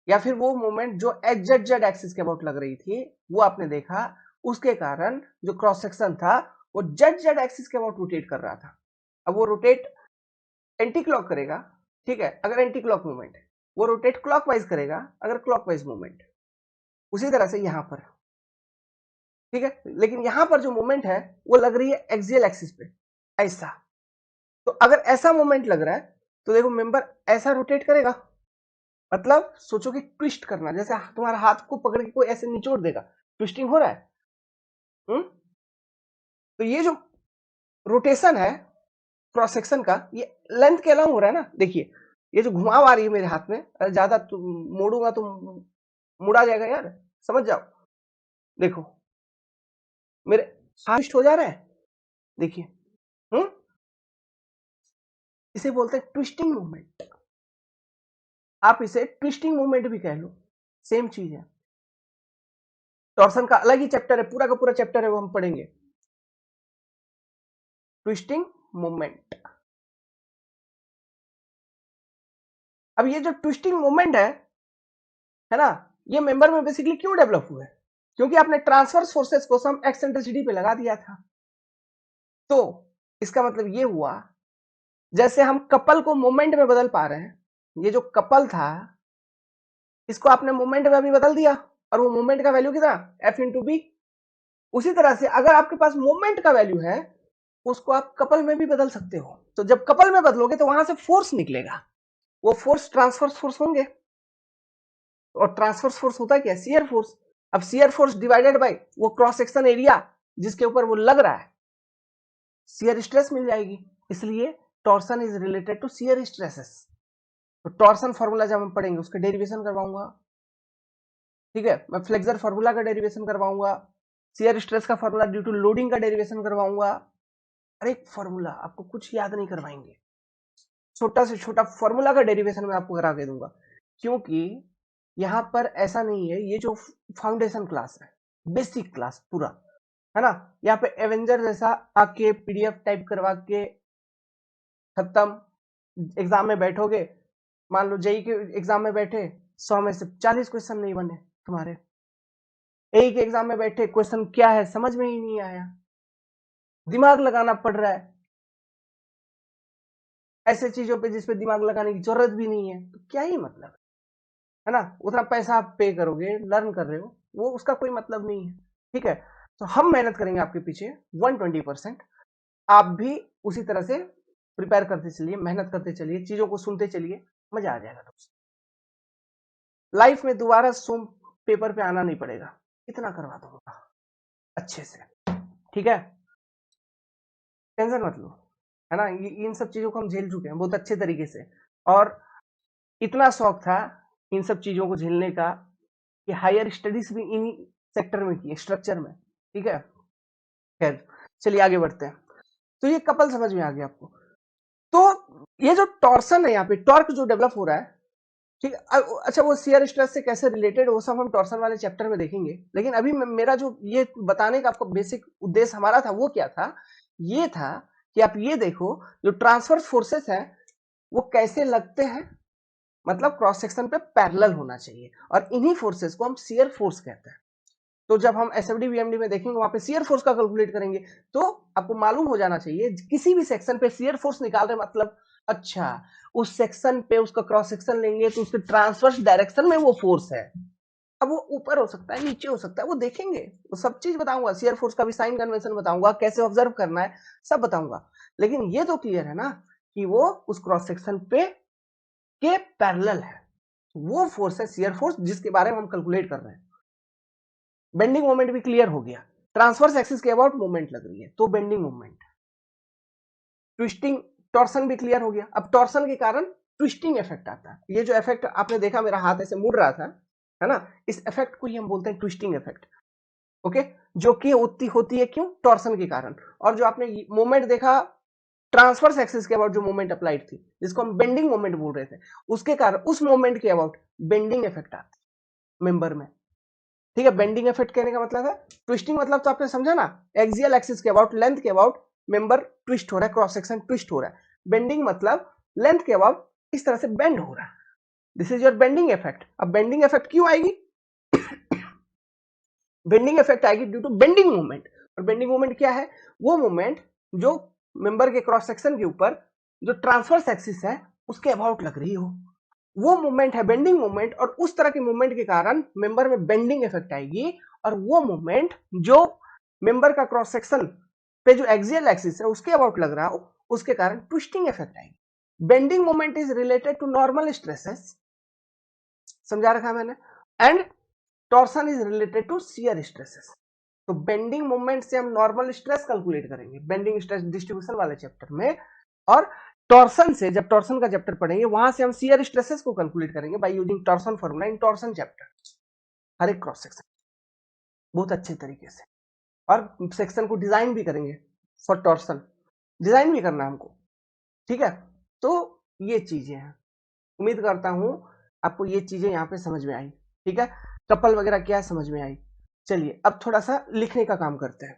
या फिर वो मूवमेंट जो एच जेड जेड एक्सिस के अबाउट लग रही थी वो आपने देखा, उसके कारण जो क्रॉस सेक्शन था वो जेड जेड एक्सिस के अबाउट रोटेट कर रहा था। अब वो रोटेट एंटी क्लॉक करेगा, ठीक है, अगर एंटी क्लॉक मूवमेंट है, वो रोटेट क्लॉकवाइज करेगा अगर क्लॉकवाइज मूवमेंट। उसी तरह से यहां पर, ठीक है, लेकिन यहां पर जो मूवमेंट है वो लग रही है एक्सियल एक्सिस पे, ऐसा। तो अगर ऐसा मूवमेंट लग रहा है तो देखो मेंबर ऐसा रोटेट करेगा, मतलब सोचो कि ट्विस्ट करना, जैसे तुम्हारा हाथ को पकड़ के कोई ऐसे निचोड़ देगा, ट्विस्टिंग हो रहा है। तो ये जो रोटेशन है क्रॉस सेक्शन का, ये लेंथ के अलावा हो रहा है ना। देखिए ये जो घुमाव आ रही है मेरे हाथ में, अगर ज्यादा मोड़ूंगा तो मुड़ा जाएगा यार, समझ जाओ। देखो मेरे हाथ ट्विस्ट हो जा रहा है, देखिए। हम्म इसे बोलते हैं ट्विस्टिंग मूवमेंट, आप इसे ट्विस्टिंग मूवमेंट भी कह लो, सेम चीज है। टॉर्सन का अलग ही चैप्टर है, पूरा का पूरा चैप्टर है, वो हम पढ़ेंगे, ट्विस्टिंग मूवमेंट। अब ये जो ट्विस्टिंग मूवमेंट है ना, ये मेंबर में बेसिकली क्यों डेवलप हुआ है? क्योंकि आपने ट्रांसवर्स फोर्सेस को सम एक्सेंट्रिसिटी पे लगा दिया था। तो इसका मतलब ये हुआ, जैसे हम कपल को मोमेंट में बदल पा रहे हैं, ये जो कपल था इसको आपने मोमेंट में भी बदल दिया और वो मोमेंट का वैल्यू कितना, एफ इंटू बी। उसी तरह से अगर आपके पास मोमेंट का वैल्यू है उसको आप कपल में भी बदल सकते हो। तो जब कपल में बदलोगे तो वहां से फोर्स निकलेगा, वो फोर्स ट्रांसफर फोर्स होंगे। और ट्रांसफर फोर्स होता है क्या, शियर फोर्स। अब शियर फोर्स डिवाइडेड बाय वो क्रॉस सेक्शन एरिया जिसके ऊपर वो लग रहा है, शियर स्ट्रेस मिल जाएगी। इसलिए torsion is related to shear stresses. तो टॉर्सन फॉर्मूला जब हम पढ़ेंगे उसका डेरिवेशन करवाऊंगा, ठीक है। मैं फ्लेक्सर फॉर्मूला का डेरिवेशन करवाऊंगा, शियर स्ट्रेस का फॉर्मूला ड्यू टू लोडिंग का डेरिवेशन करवाऊंगा। हर एक फॉर्मूला आपको कुछ याद नहीं करवाएंगे, छोटा से छोटा फॉर्मूला का डेरिवेशन मैं आपको करा के दूंगा। क्योंकि यहां पर ऐसा नहीं है, ये जो फाउंडेशन क्लास है, बेसिक क्लास पूरा है ना, यहाँ पे एवेंजर जैसा आके पीडीएफ टाइप करवा के खत्म। एग्जाम में बैठोगे, मान लो जेई के एग्जाम में बैठे, 100 में से 40 क्वेश्चन नहीं बने तुम्हारे। एई के एग्जाम में बैठे, क्वेश्चन क्या है समझ में ही नहीं आया, दिमाग लगाना पड़ रहा है ऐसे चीजों पे जिसपे दिमाग लगाने की जरूरत भी नहीं है, तो क्या ही मतलब है ना। उतना पैसा आप पे करोगे, लर्न कर रहे हो, वो उसका कोई मतलब नहीं है, ठीक है। तो हम मेहनत करेंगे आपके पीछे 120%। आप भी उसी तरह से प्रिपेयर करते चलिए, मेहनत करते चलिए, चीजों को सुनते चलिए, मजा आ जाएगा दोस्त। लाइफ में दोबारा सोम पेपर पे आना नहीं पड़ेगा, इतना करवा दूंगा अच्छे से, ठीक है। टेंशन मत लो, है ना। इन सब चीजों को हम झेल चुके हैं बहुत अच्छे तरीके से, और इतना शौक था इन सब चीजों को झेलने का कि हायर स्टडीज भी इन्हीं सेक्टर में की, स्ट्रक्चर में, ठीक है। खैर चलिए आगे बढ़ते हैं। तो ये कपल समझ में आ गया आपको। तो ये जो टॉर्सन है, यहाँ पे टॉर्क जो डेवलप हो रहा है, ठीक है। अच्छा वो शियर स्ट्रेस से कैसे रिलेटेड, वो सब हम टॉर्सन वाले चैप्टर में देखेंगे। लेकिन अभी मेरा जो ये बताने का आपको बेसिक उद्देश्य हमारा था वो क्या था, ये था कि आप ये देखो जो ट्रांसवर्स फोर्सेस है वो कैसे लगते हैं, मतलब क्रॉस सेक्शन पे पैरेलल होना चाहिए, और इन्हीं फोर्सेस को हम शियर फोर्स कहते हैं। तो जब हम एसएफडी वीएमडी में देखेंगे वहां पे शियर फोर्स का कैलकुलेट करेंगे, तो आपको मालूम हो जाना चाहिए किसी भी सेक्शन पे शियर फोर्स निकाल रहे मतलब अच्छा उस सेक्शन पे उसका क्रॉस सेक्शन लेंगे तो उसके ट्रांसवर्स डायरेक्शन में वो फोर्स है। अब वो ऊपर हो सकता है, नीचे हो सकता है, वो देखेंगे, वो सब चीज बताऊंगा, शियर फोर्स का भी साइन कन्वेंशन बताऊंगा, कैसे ऑब्जर्व करना है सब बताऊंगा। लेकिन ये तो क्लियर है ना कि वो उस क्रॉस सेक्शन पे के पैरेलल है, वो फोर्स है शियर फोर्स जिसके बारे में हम कैलकुलेट कर रहे हैं। बेंडिंग मोमेंट भी क्लियर हो गया, ट्रांसवर्स एक्सिस के अबाउट मोमेंट लग रही है तो बेंडिंग मोमेंट। ट्विस्टिंग टॉर्सन भी क्लियर हो गया। अब टॉर्सन के कारण ट्विस्टिंग इफेक्ट आता है। ये जो इफेक्ट आपने देखा मेरा हाथ ऐसे मुड़ रहा था, है ना, इस इफेक्ट को ही हम बोलते हैं ट्विस्टिंग इफेक्ट, ओके। जो कि होती है क्यों, टॉर्सन के कारण। और जो आपने मोमेंट देखा ट्रांसवर्स एक्सिस के अबाउट जो मोमेंट अप्लाइड थी जिसको हम बेंडिंग मोमेंट बोल रहे थे, उसके कारण उस मोमेंट के अबाउट बेंडिंग इफेक्ट आता है मेंबर में, ठीक है। बेंडिंग इफेक्ट कहने का मतलब है ट्विस्टिंग, मतलब तो आपने समझा ना, एक्सियल एक्सिस के अबाउट लेंथ के अबाउट मेंबर ट्विस्ट हो रहा है, क्रॉस सेक्शन ट्विस्ट हो रहा है। बेंडिंग मतलब लेंथ के अबाउट इस तरह से बेंड हो रहा है, this is your bending effect. अब बेंडिंग इफेक्ट क्यों आएगी, बेंडिंग इफेक्ट आएगी ड्यू टू बेंडिंग मूवमेंट। और बेंडिंग मूवमेंट क्या है, वो मूवमेंट जो मेंबर के क्रॉस सेक्शन के ऊपर जो ट्रांसवर्स एक्सिस है उसके अबाउट लग रही हो, वो मूवमेंट है बेंडिंग मूवमेंट। और उस तरह के मूवमेंट के कारण मेंबर में बेंडिंग इफेक्ट आएगी, और वो मूवमेंट जो मेंबर का क्रॉस सेक्शन पे जो एक्सियल एक्सिस है उसके अबाउट लग रहा हो उसके कारण ट्विस्टिंग इफेक्ट आएगी। Bending movement is related to normal stresses, समझा रखा मैंने, and torsion is related to shear stresses. तो बेंडिंग मूवमेंट से हम नॉर्मल स्ट्रेस कैलकुलेट करेंगे बेंडिंग स्ट्रेस डिस्ट्रीब्यूशन वाले चैप्टर में, और टॉर्सन से जब टॉर्सन का चैप्टर पढ़ेंगे वहां से हम शियर स्ट्रेसेस को कैलकुलेट करेंगे by using torsion formula in torsion chapter, हर एक क्रॉस सेक्शन बहुत अच्छे तरीके से। और सेक्शन को डिजाइन भी करेंगे फॉर टॉर्सन, डिजाइन भी करना हमको, ठीक है। तो ये चीजें हैं, उम्मीद करता हूं आपको ये चीजें यहाँ पे समझ में आई, ठीक है। कपल वगैरह क्या है समझ में आई। चलिए अब थोड़ा सा लिखने का काम करते हैं।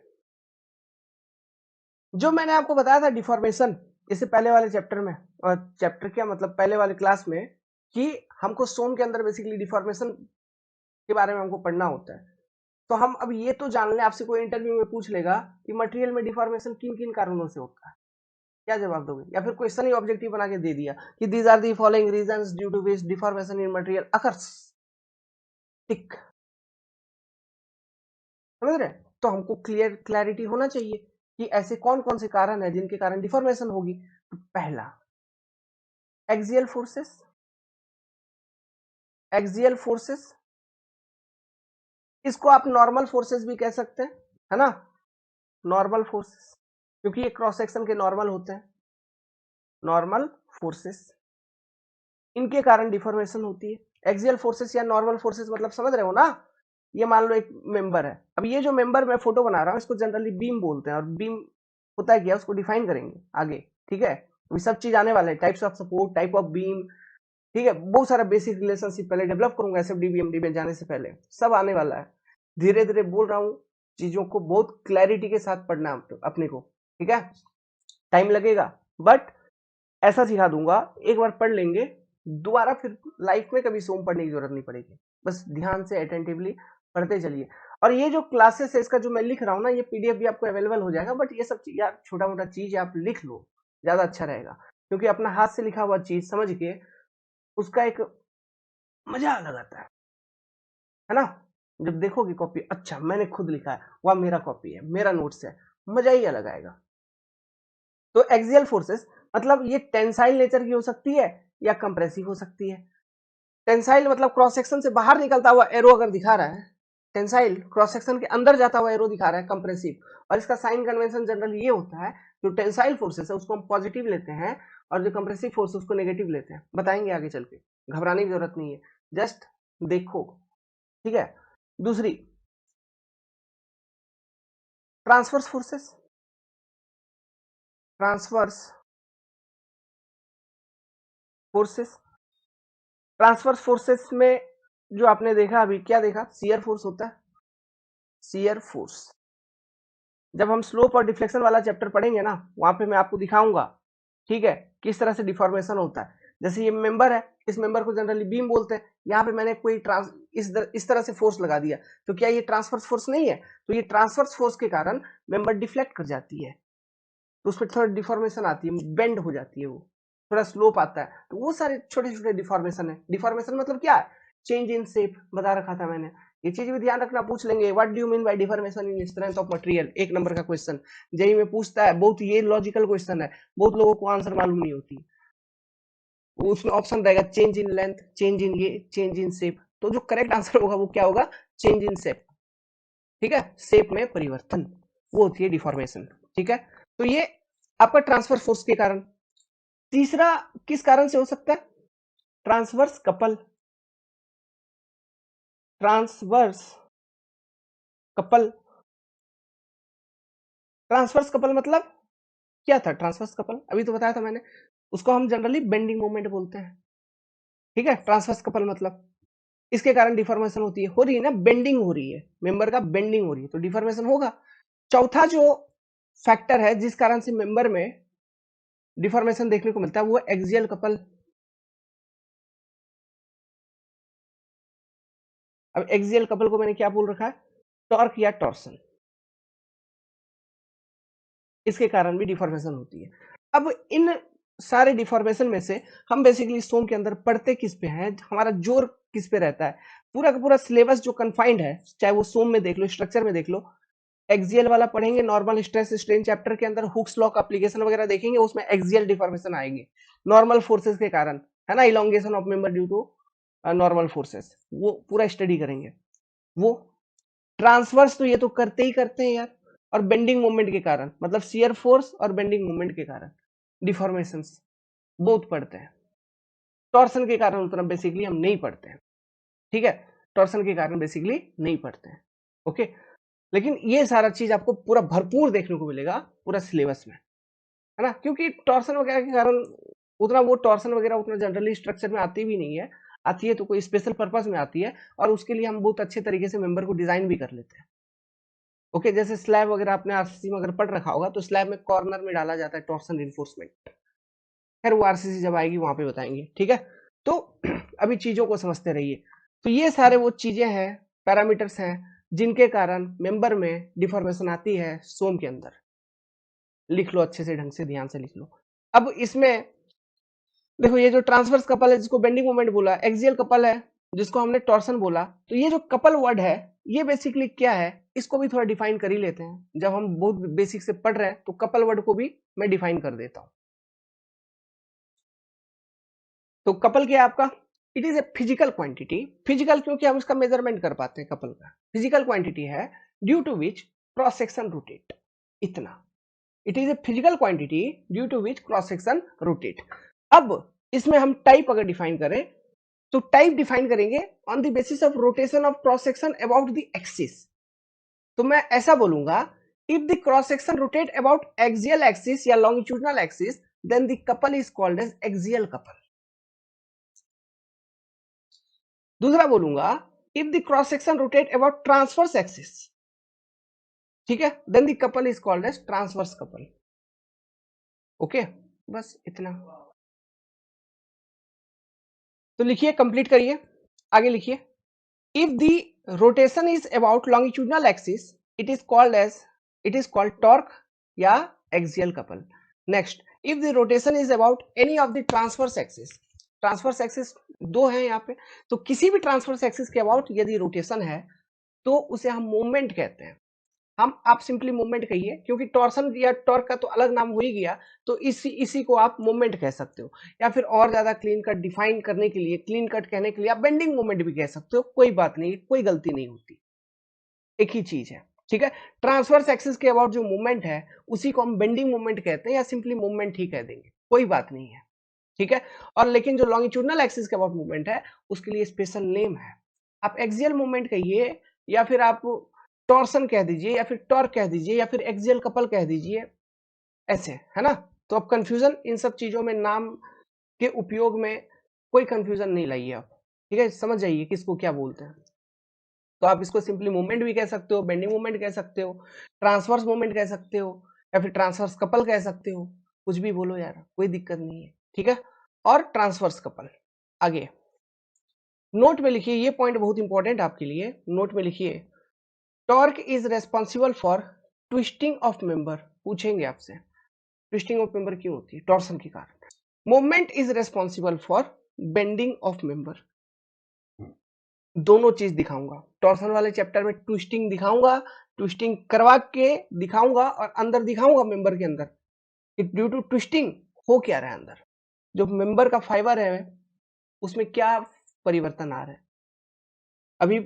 जो मैंने आपको बताया था डिफॉर्मेशन इससे पहले वाले चैप्टर में, और चैप्टर क्या मतलब पहले वाले क्लास में, कि हमको सोम के अंदर बेसिकली डिफॉर्मेशन के बारे में हमको पढ़ना होता है। तो हम अब ये तो जान लें, आपसे कोई इंटरव्यू में पूछ लेगा कि मटेरियल में डिफॉर्मेशन किन किन कारणों से होता है, क्या जवाब दोगे? या फिर क्वेश्चन ही ऑब्जेक्टिव बना के दे दिया कि these are the following reasons due to which deformation in material occurs, tick. समझ रहे? तो हमको क्लैरिटी होना चाहिए कि ऐसे कौन कौन से कारण है जिनके कारण डिफॉर्मेशन होगी। तो पहला, एक्सियल फोर्सेस, एक्सियल फोर्सेस, इसको आप नॉर्मल फोर्सेस भी कह सकते हैं, है ना, नॉर्मल फोर्सेस, क्योंकि ये क्रॉस सेक्शन के नॉर्मल होते हैं, नॉर्मल फोर्सेस, इनके कारण डिफॉर्मेशन होती है। एक्सियल फोर्सेस या नॉर्मल फोर्सेस मतलब समझ रहे हो ना? ये मान लो एक मेंबर है, अब ये जो मेंबर मैं फोटो बना रहा हूँ इसको जनरली बीम बोलते हैं, और बीम होता है क्या, उसको डिफाइन करेंगे आगे, ठीक है? अभी सब चीज आने वाला है, types of support, type of beam, ठीक है, बहुत सारा बेसिक रिलेशनशिप पहले डेवलप करूंगा एसएफडी बीएमडी में जाने से पहले, सब आने वाला है। धीरे धीरे बोल रहा हूँ, चीजों को बहुत क्लैरिटी के साथ पढ़ना अपने को, ठीक है? टाइम लगेगा बट ऐसा सिखा दूंगा, एक बार पढ़ लेंगे, दोबारा फिर लाइफ में कभी सोम पढ़ने की जरूरत नहीं पड़ेगी। बस ध्यान से अटेंटिवली पढ़ते चलिए। और ये जो क्लासेस है, इसका जो मैं लिख रहा हूँ ना, ये पीडीएफ भी आपको अवेलेबल हो जाएगा, बट ये सब चीज यार छोटा मोटा चीज आप लिख लो, ज्यादा अच्छा रहेगा, क्योंकि अपना हाथ से लिखा हुआ चीज समझ के उसका एक मजा अलग आता है ना? जब देखोगे कॉपी, अच्छा मैंने खुद लिखा है, वह मेरा कॉपी है, मेरा नोट्स है, मजा ही अलग आएगा। तो एक्सियल फोर्सेस मतलब ये टेंसाइल नेचर की हो सकती है या कंप्रेसिव हो सकती है। टेंसाइल मतलब क्रॉस सेक्शन से बाहर निकलता हुआ एरो अगर दिखा रहा है, टेंसाइल क्रॉस सेक्शन के अंदर जाता हुआ एरो दिखा रहा है, कंप्रेसिव। और इसका साइन कन्वेंशन जनरल ये होता है, जो टेंसाइल फोर्सेस है उसको हम पॉजिटिव लेते हैं, और जो कंप्रेसिव फोर्स उसको नेगेटिव लेते हैं। बताएंगे आगे चल के, घबराने की जरूरत नहीं है, जस्ट देखो, ठीक है? दूसरी, transverse forces, transverse forces, transverse forces में जो आपने देखा अभी, क्या देखा? शियर फोर्स होता है, शियर फोर्स। जब हम स्लोप और डिफ्लेक्शन वाला चैप्टर पढ़ेंगे ना, वहां पे मैं आपको दिखाऊंगा, ठीक है, किस तरह से डिफॉर्मेशन होता है। जैसे ये मेंबर है, इस मेंबर को जनरली बीम बोलते हैं, यहाँ पे मैंने कोई इस तरह से फोर्स लगा दिया, तो क्या ये ट्रांसवर्स फोर्स नहीं है? तो ये ट्रांसवर्स फोर्स के कारण मेंबर डिफ्लेक्ट कर जाती है, तो उसमें थोड़ा डिफॉर्मेशन आती है, बेंड हो जाती है, वो थोड़ा स्लोप आता है। तो वो सारे छोटे छोटे डिफॉर्मेशन है। डिफॉर्मेशन मतलब क्या है? चेंज इन शेप बता रखा था मैंने, ये चीज भी ध्यान रखना, पूछ लेंगे what do you mean by deformation in strength of material, एक नंबर का क्वेश्चन जेई में पूछता है, बहुत ये लॉजिकल क्वेश्चन है, बहुत लोगों को आंसर मालूम नहीं होती। उसमें ऑप्शन रहेगा change in length, change in ये, चेंज इन शेप, तो जो करेक्ट आंसर होगा वो क्या होगा? चेंज इन शेप, ठीक है, शेप में परिवर्तन, वो होती है डिफॉर्मेशन, ठीक है? तो ये आपका ट्रांसफर फोर्स के कारण। तीसरा किस कारण से हो सकता है? Transverse couple, transverse couple, transverse couple मतलब क्या था? ट्रांसवर्स कपल अभी तो बताया था मैंने, उसको हम जनरली बेंडिंग मोमेंट बोलते हैं, ठीक है? ट्रांसवर्स कपल मतलब इसके कारण डिफॉर्मेशन होती है, हो रही है ना, बेंडिंग हो रही है, मेंबर का बेंडिंग हो रही है, तो डिफॉर्मेशन होगा। चौथा जो फैक्टर है जिस कारण से मेंबर में डिफॉर्मेशन देखने को मिलता है, वो एक्सियल कपल। अब एक्सियल कपल को मैंने क्या बोल रखा है? टॉर्क या टॉर्सन, इसके कारण भी डिफॉर्मेशन होती है। अब इन सारे डिफॉर्मेशन में से हम बेसिकली सोम के अंदर पढ़ते किस पे हैं, हमारा जोर किस पे रहता है? पूरा का पूरा सिलेबस जो कन्फाइंड है, चाहे वो सोम में देख लो, स्ट्रक्चर में देख लो, एक्सियल वाला पढ़ेंगे, नॉर्मल स्ट्रेस स्ट्रेन चैप्टर के अंदर हुक्स लॉ का एप्लीकेशन वगैरह देखेंगे, उसमें एक्सियल डिफॉर्मेशन आएंगे नॉर्मल फोर्सेस के कारण, है ना, elongation of member due to normal forces, वो पूरा स्टडी करेंगे। वो ट्रांसवर्स तो ये तो करते ही करते हैं यार, और बेंडिंग मोमेंट के कारण, मतलब शियर फोर्स और बेंडिंग मोमेंट के कारण डिफॉर्मेशंस बहुत पढ़ते हैं। टॉर्सन के कारण उतना बेसिकली हम नहीं पढ़ते हैं, ठीक है? टॉर्सन के कारण बेसिकली नहीं पढ़ते हैं, ओके? लेकिन ये सारा चीज आपको पूरा भरपूर देखने को मिलेगा पूरा सिलेबस में, है ना? क्योंकि टॉर्सन वगैरह के कारण उतना वो टॉर्सन वगैरह उतना जनरली स्ट्रक्चर में आती भी नहीं है, आती है तो कोई स्पेशल पर्पस में आती है, और उसके लिए हम बहुत अच्छे तरीके से मेंबर को डिजाइन भी कर लेते हैं, ओके? जैसे स्लैब वगैरह आपने आरसीसी में अगर पढ़ रखा होगा, तो स्लैब में कॉर्नर में डाला जाता है टॉर्सन रिइंफोर्समेंट, खैर वो आरसीसी जब आएगी वहां पे बताएंगे, ठीक है? तो अभी चीजों को समझते रहिए। तो ये सारे वो चीजें हैं, पैरामीटर्स हैं, जिनके कारण मेंबर में डिफॉर्मेशन आती है सोम के अंदर। लिख लो अच्छे से, ढंग से, ध्यान से लिख लो। अब इसमें देखो, ये जो ट्रांसवर्स कपल है जिसको बेंडिंग मोमेंट बोला, एक्सियल कपल है जिसको हमने टॉर्सन बोला, तो ये जो कपल वर्ड है ये बेसिकली क्या है, इसको भी थोड़ा डिफाइन कर ही लेते हैं। जब हम बहुत बेसिक से पढ़ रहे हैं तो कपल वर्ड को भी मैं डिफाइन कर देता हूं। तो कपल क्या है आपका, it is a physical quantity, physical क्योंकि हम इसका मेजरमेंट कर पाते हैं, कपल का फिजिकल क्वांटिटी है due to which cross section rotate, इतना। It is a physical quantity due to which cross section rotate. अब इसमें हम टाइप अगर डिफाइन करें तो टाइप डिफाइन करेंगे on the basis of rotation of cross section about the axis. तो मैं ऐसा बोलूंगा, if the cross section rotate about axial axis या longitudinal axis then the couple is called as axial couple. दूसरा बोलूंगा, if the cross section rotate about transverse axis, ठीक है, then the couple is called as transverse couple. Okay, बस इतना। तो लिखिए, कंप्लीट करिए, आगे लिखिए। If the rotation is about longitudinal axis it is called as, it is called torque या axial couple. Next, if the rotation is about any of the transverse axis, transverse axis दो है यहाँ पे, तो किसी भी ट्रांसवर्स एक्सिस के अबाउट यदि रोटेशन है तो उसे हम मूवमेंट कहते हैं। हम आप सिंपली मूवमेंट कहिए, क्योंकि टॉर्सन या टॉर्क का तो अलग नाम हो ही गया, तो इसी को आप मूवमेंट कह सकते हो, या फिर और ज्यादा क्लीन कट डिफाइन करने के लिए, क्लीन कट कहने के लिए आप बेंडिंग मूवमेंट भी कह सकते हो, कोई बात नहीं, कोई गलती नहीं होती, एक ही चीज है, ठीक है। ट्रांसवर्स एक्सिस के अबाउट जो मूवमेंट है उसी को हम बेंडिंग मूवमेंट कहते हैं, या सिंपली मूवमेंट ही कह देंगे, कोई बात नहीं है, ठीक है। और लेकिन जो लॉन्गिट्यूडनल एक्सिस के अबाउट मूवमेंट है उसके लिए स्पेशल नेम है, आप एक्सियल मूवमेंट कहिए, या फिर आप टॉर्सन कह दीजिए, या फिर टॉर्क कह दीजिए, या फिर एक्सियल कपल कह दीजिए, ऐसे है ना। तो अब कंफ्यूजन इन सब चीजों में, नाम के उपयोग में कोई कंफ्यूजन नहीं लाइए आप, ठीक है, समझ जाइए किसको क्या बोलते हैं। तो आप इसको सिंपली मूवमेंट भी कह सकते हो, बेंडिंग मूवमेंट कह सकते हो, ट्रांसवर्स मूवमेंट कह सकते हो, या फिर ट्रांसवर्स कपल कह सकते हो, कुछ भी बोलो यार, कोई दिक्कत नहीं है, ठीक है। और ट्रांसवर्स कपल, आगे नोट में लिखिए, ये पॉइंट बहुत इंपॉर्टेंट आपके लिए, नोट में लिखिए, torque is responsible for twisting of member, पूछेंगे आपसे ट्विस्टिंग ऑफ मेंबर क्यों होती है, टॉर्सन के कारण। Movement is responsible for bending of member, दोनों चीज दिखाऊंगा टॉर्सन वाले चैप्टर में, ट्विस्टिंग दिखाऊंगा, ट्विस्टिंग करवा के दिखाऊंगा, और अंदर दिखाऊंगा मेंबर के अंदर कि ड्यू टू ट्विस्टिंग हो क्या रहा है अंदर, जो मेंबर का फाइबर है उसमें क्या परिवर्तन आ रहा है। अभी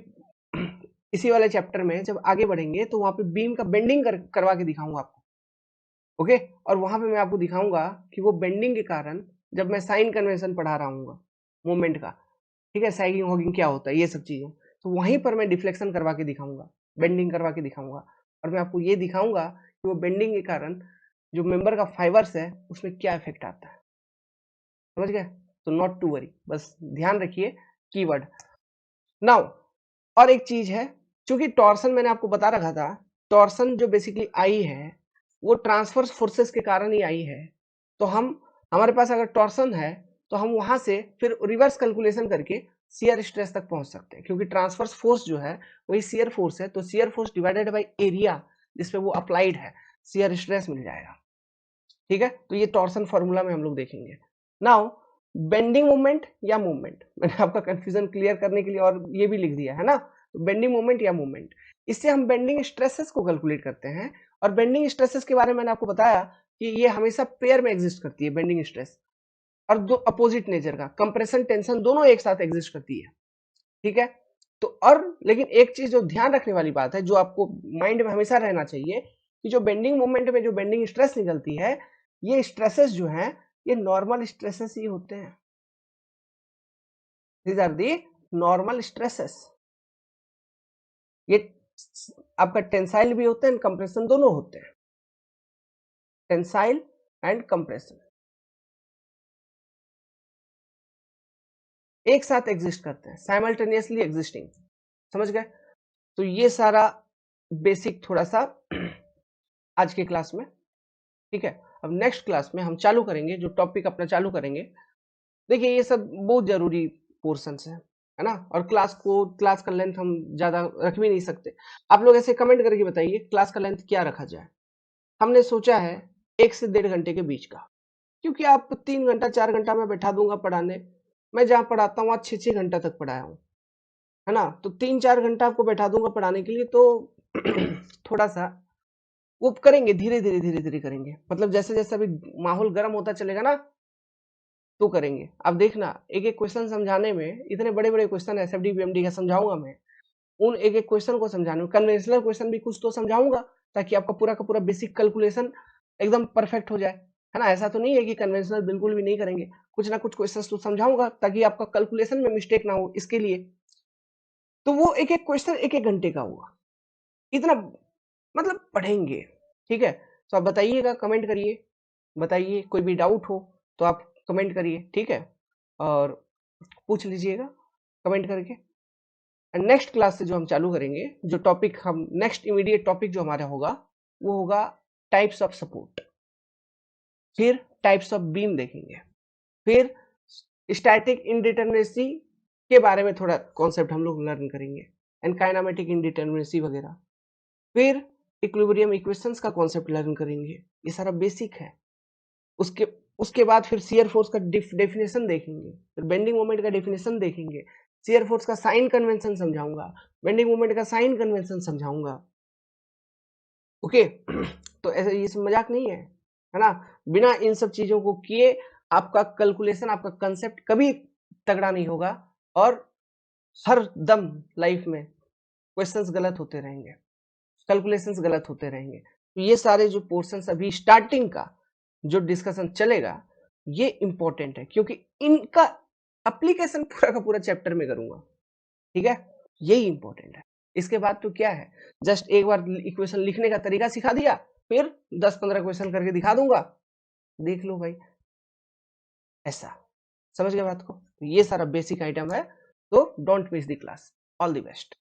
इसी वाले चैप्टर में जब आगे बढ़ेंगे तो वहां पे बीम का बेंडिंग करवा के दिखाऊंगा आपको, ओके। और वहां पे मैं आपको दिखाऊंगा कि वो बेंडिंग के कारण, जब मैं साइन कन्वेंशन पढ़ा रहा हूँ मूवमेंट का, ठीक है, सैगिंग हॉगिंग क्या होता है, ये सब चीजें, तो वहीं पर मैं डिफ्लेक्शन करवा के दिखाऊंगा, बेंडिंग करवा के दिखाऊंगा, और मैं आपको ये दिखाऊंगा कि वो बेंडिंग के कारण जो मेंबर का फाइबर्स है उसमें क्या इफेक्ट आता है, समझ गए। तो नॉट टू वरी, बस ध्यान रखिए कीवर्ड। नाउ और एक चीज है, क्योंकि टॉर्सन मैंने आपको बता रखा था, टॉर्सन जो बेसिकली आई है वो ट्रांसफर फोर्सेस के कारण ही आई है, तो हम, हमारे पास अगर टॉर्सन है तो हम वहां से फिर रिवर्स कैलकुलेशन करके शियर स्ट्रेस तक पहुंच सकते हैं, क्योंकि ट्रांसफर फोर्स जो है वही शियर फोर्स है, तो shear force divided by area जिसपे वो अप्लाइड है, शियर स्ट्रेस मिल जाएगा, ठीक है। तो ये टॉर्सन फॉर्मूला में हम लोग देखेंगे। नाउ बेंडिंग मूवमेंट या मूवमेंट, मैंने आपका कंफ्यूजन क्लियर करने के लिए और ये भी लिख दिया है ना, तो बेंडिंग मूवमेंट या मूवमेंट, इससे हम बेंडिंग स्ट्रेसेस को कैलकुलेट करते हैं, और बेंडिंग स्ट्रेसेस के बारे में मैंने आपको बताया कि ये हमेशा पेयर में एग्जिस्ट करती है बेंडिंग स्ट्रेस, और दो अपोजिट नेचर का, कंप्रेशन टेंशन दोनों एक साथ एग्जिस्ट करती है, ठीक है। तो और लेकिन एक चीज जो ध्यान रखने वाली बात है, जो आपको माइंड में हमेशा रहना चाहिए, कि जो बेंडिंग मूवमेंट में जो बेंडिंग स्ट्रेस निकलती है, ये स्ट्रेसेस जो हैं ये नॉर्मल स्ट्रेसेस ही होते हैं, these are the normal stresses. ये आपका टेंसाइल भी होते हैं, कंप्रेशन दोनों होते हैं, टेंसाइल एंड कंप्रेशन एक साथ एग्जिस्ट करते हैं, साइमल्टेनियसली एग्जिस्टिंग, समझ गए। तो ये सारा बेसिक थोड़ा सा आज के क्लास में, ठीक है। अब नेक्स्ट क्लास में हम चालू करेंगे, जो टॉपिक अपना चालू करेंगे, देखिए ये सब बहुत जरूरी पोर्शंस है ना, और क्लास का लेंथ हम ज्यादा रख भी नहीं सकते। आप लोग ऐसे कमेंट करके बताइए क्लास का लेंथ क्या रखा जाए। हमने सोचा है 1 से 1.5 घंटे के बीच का, क्योंकि आप 3 घंटा 4 घंटा मैं बैठा दूंगा पढ़ाने, मैं जहाँ पढ़ाता हूँ वहाँ 6-6 घंटा तक पढ़ाया हूँ, है ना? तो 3-4 घंटा आपको बैठा दूंगा पढ़ाने के लिए, तो थोड़ा सा वो करेंगे, धीरे धीरे धीरे धीरे करेंगे, मतलब जैसे जैसे अभी माहौल गर्म होता चलेगा ना तो करेंगे। अब देखना एक एक क्वेश्चन समझाने में, इतने बड़े बड़े क्वेश्चन एसएफडी बीएमडी का समझाऊंगा मैं, उन एक एक क्वेश्चन को समझाने में कन्वेंशनल क्वेश्चन भी कुछ तो समझाऊंगा, ताकि आपका पूरा का पूरा बेसिक कैलकुलेशन एकदम परफेक्ट हो जाए, है ना? ऐसा तो नहीं है कि कन्वेंशनल बिल्कुल भी नहीं करेंगे, कुछ ना कुछ क्वेश्चन तो समझाऊंगा ताकि आपका कैलकुलेशन में मिस्टेक ना हो, इसके लिए। तो वो एक एक क्वेश्चन एक एक घंटे का हुआ, इतना मतलब पढ़ेंगे, ठीक है? तो आप बताइएगा, कमेंट करिए, बताइए, कोई भी डाउट हो तो आप कमेंट करिए, ठीक है? और पूछ लीजिएगा कमेंट करके। एंड नेक्स्ट क्लास से जो हम चालू करेंगे, जो टॉपिक हम नेक्स्ट इमीडिएट टॉपिक जो हमारा होगा वो होगा टाइप्स ऑफ सपोर्ट, फिर टाइप्स ऑफ बीम देखेंगे, फिर स्टैटिक इंडिटरमिनेसी के बारे में थोड़ा कॉन्सेप्ट हम लोग लर्न करेंगे, एंड काइनेमेटिक इंडिटरमिनेसी वगैरह, फिर इक्विलिब्रियम इक्वेशंस का कॉन्सेप्ट लर्न करेंगे, ये सारा बेसिक है। उसके उसके बाद फिर शियर फोर्स का डेफिनेशन देखेंगे, फिर बेंडिंग मोमेंट का डेफिनेशन देखेंगे, शियर फोर्स का साइन कन्वेंशन समझाऊंगा, बेंडिंग मोमेंट का साइन कन्वेंशन समझाऊंगा, ओके? तो ऐसे ये सब मजाक नहीं है ना? बिना इन सब चीजों को किए आपका कैलकुलेशन, आपका कंसेप्ट कभी तगड़ा नहीं होगा, और हर दम लाइफ में क्वेश्चंस गलत होते रहेंगे, कैलकुलेशंस गलत होते रहेंगे। तो ये सारे जो पोर्शंस अभी स्टार्टिंग का जो डिस्कशन चलेगा ये इंपॉर्टेंट है, क्योंकि इनका एप्लीकेशन पूरा का पूरा चैप्टर में करूंगा, ठीक है? यही इंपॉर्टेंट है। इसके बाद तो क्या है, जस्ट एक बार इक्वेशन लिखने का तरीका सिखा दिया, फिर 10-15 क्वेश्चन करके दिखा दूंगा, देख लो भाई, ऐसा समझ गए बात को? तो ये सारा बेसिक आइटम है, तो don't miss the class. All the best.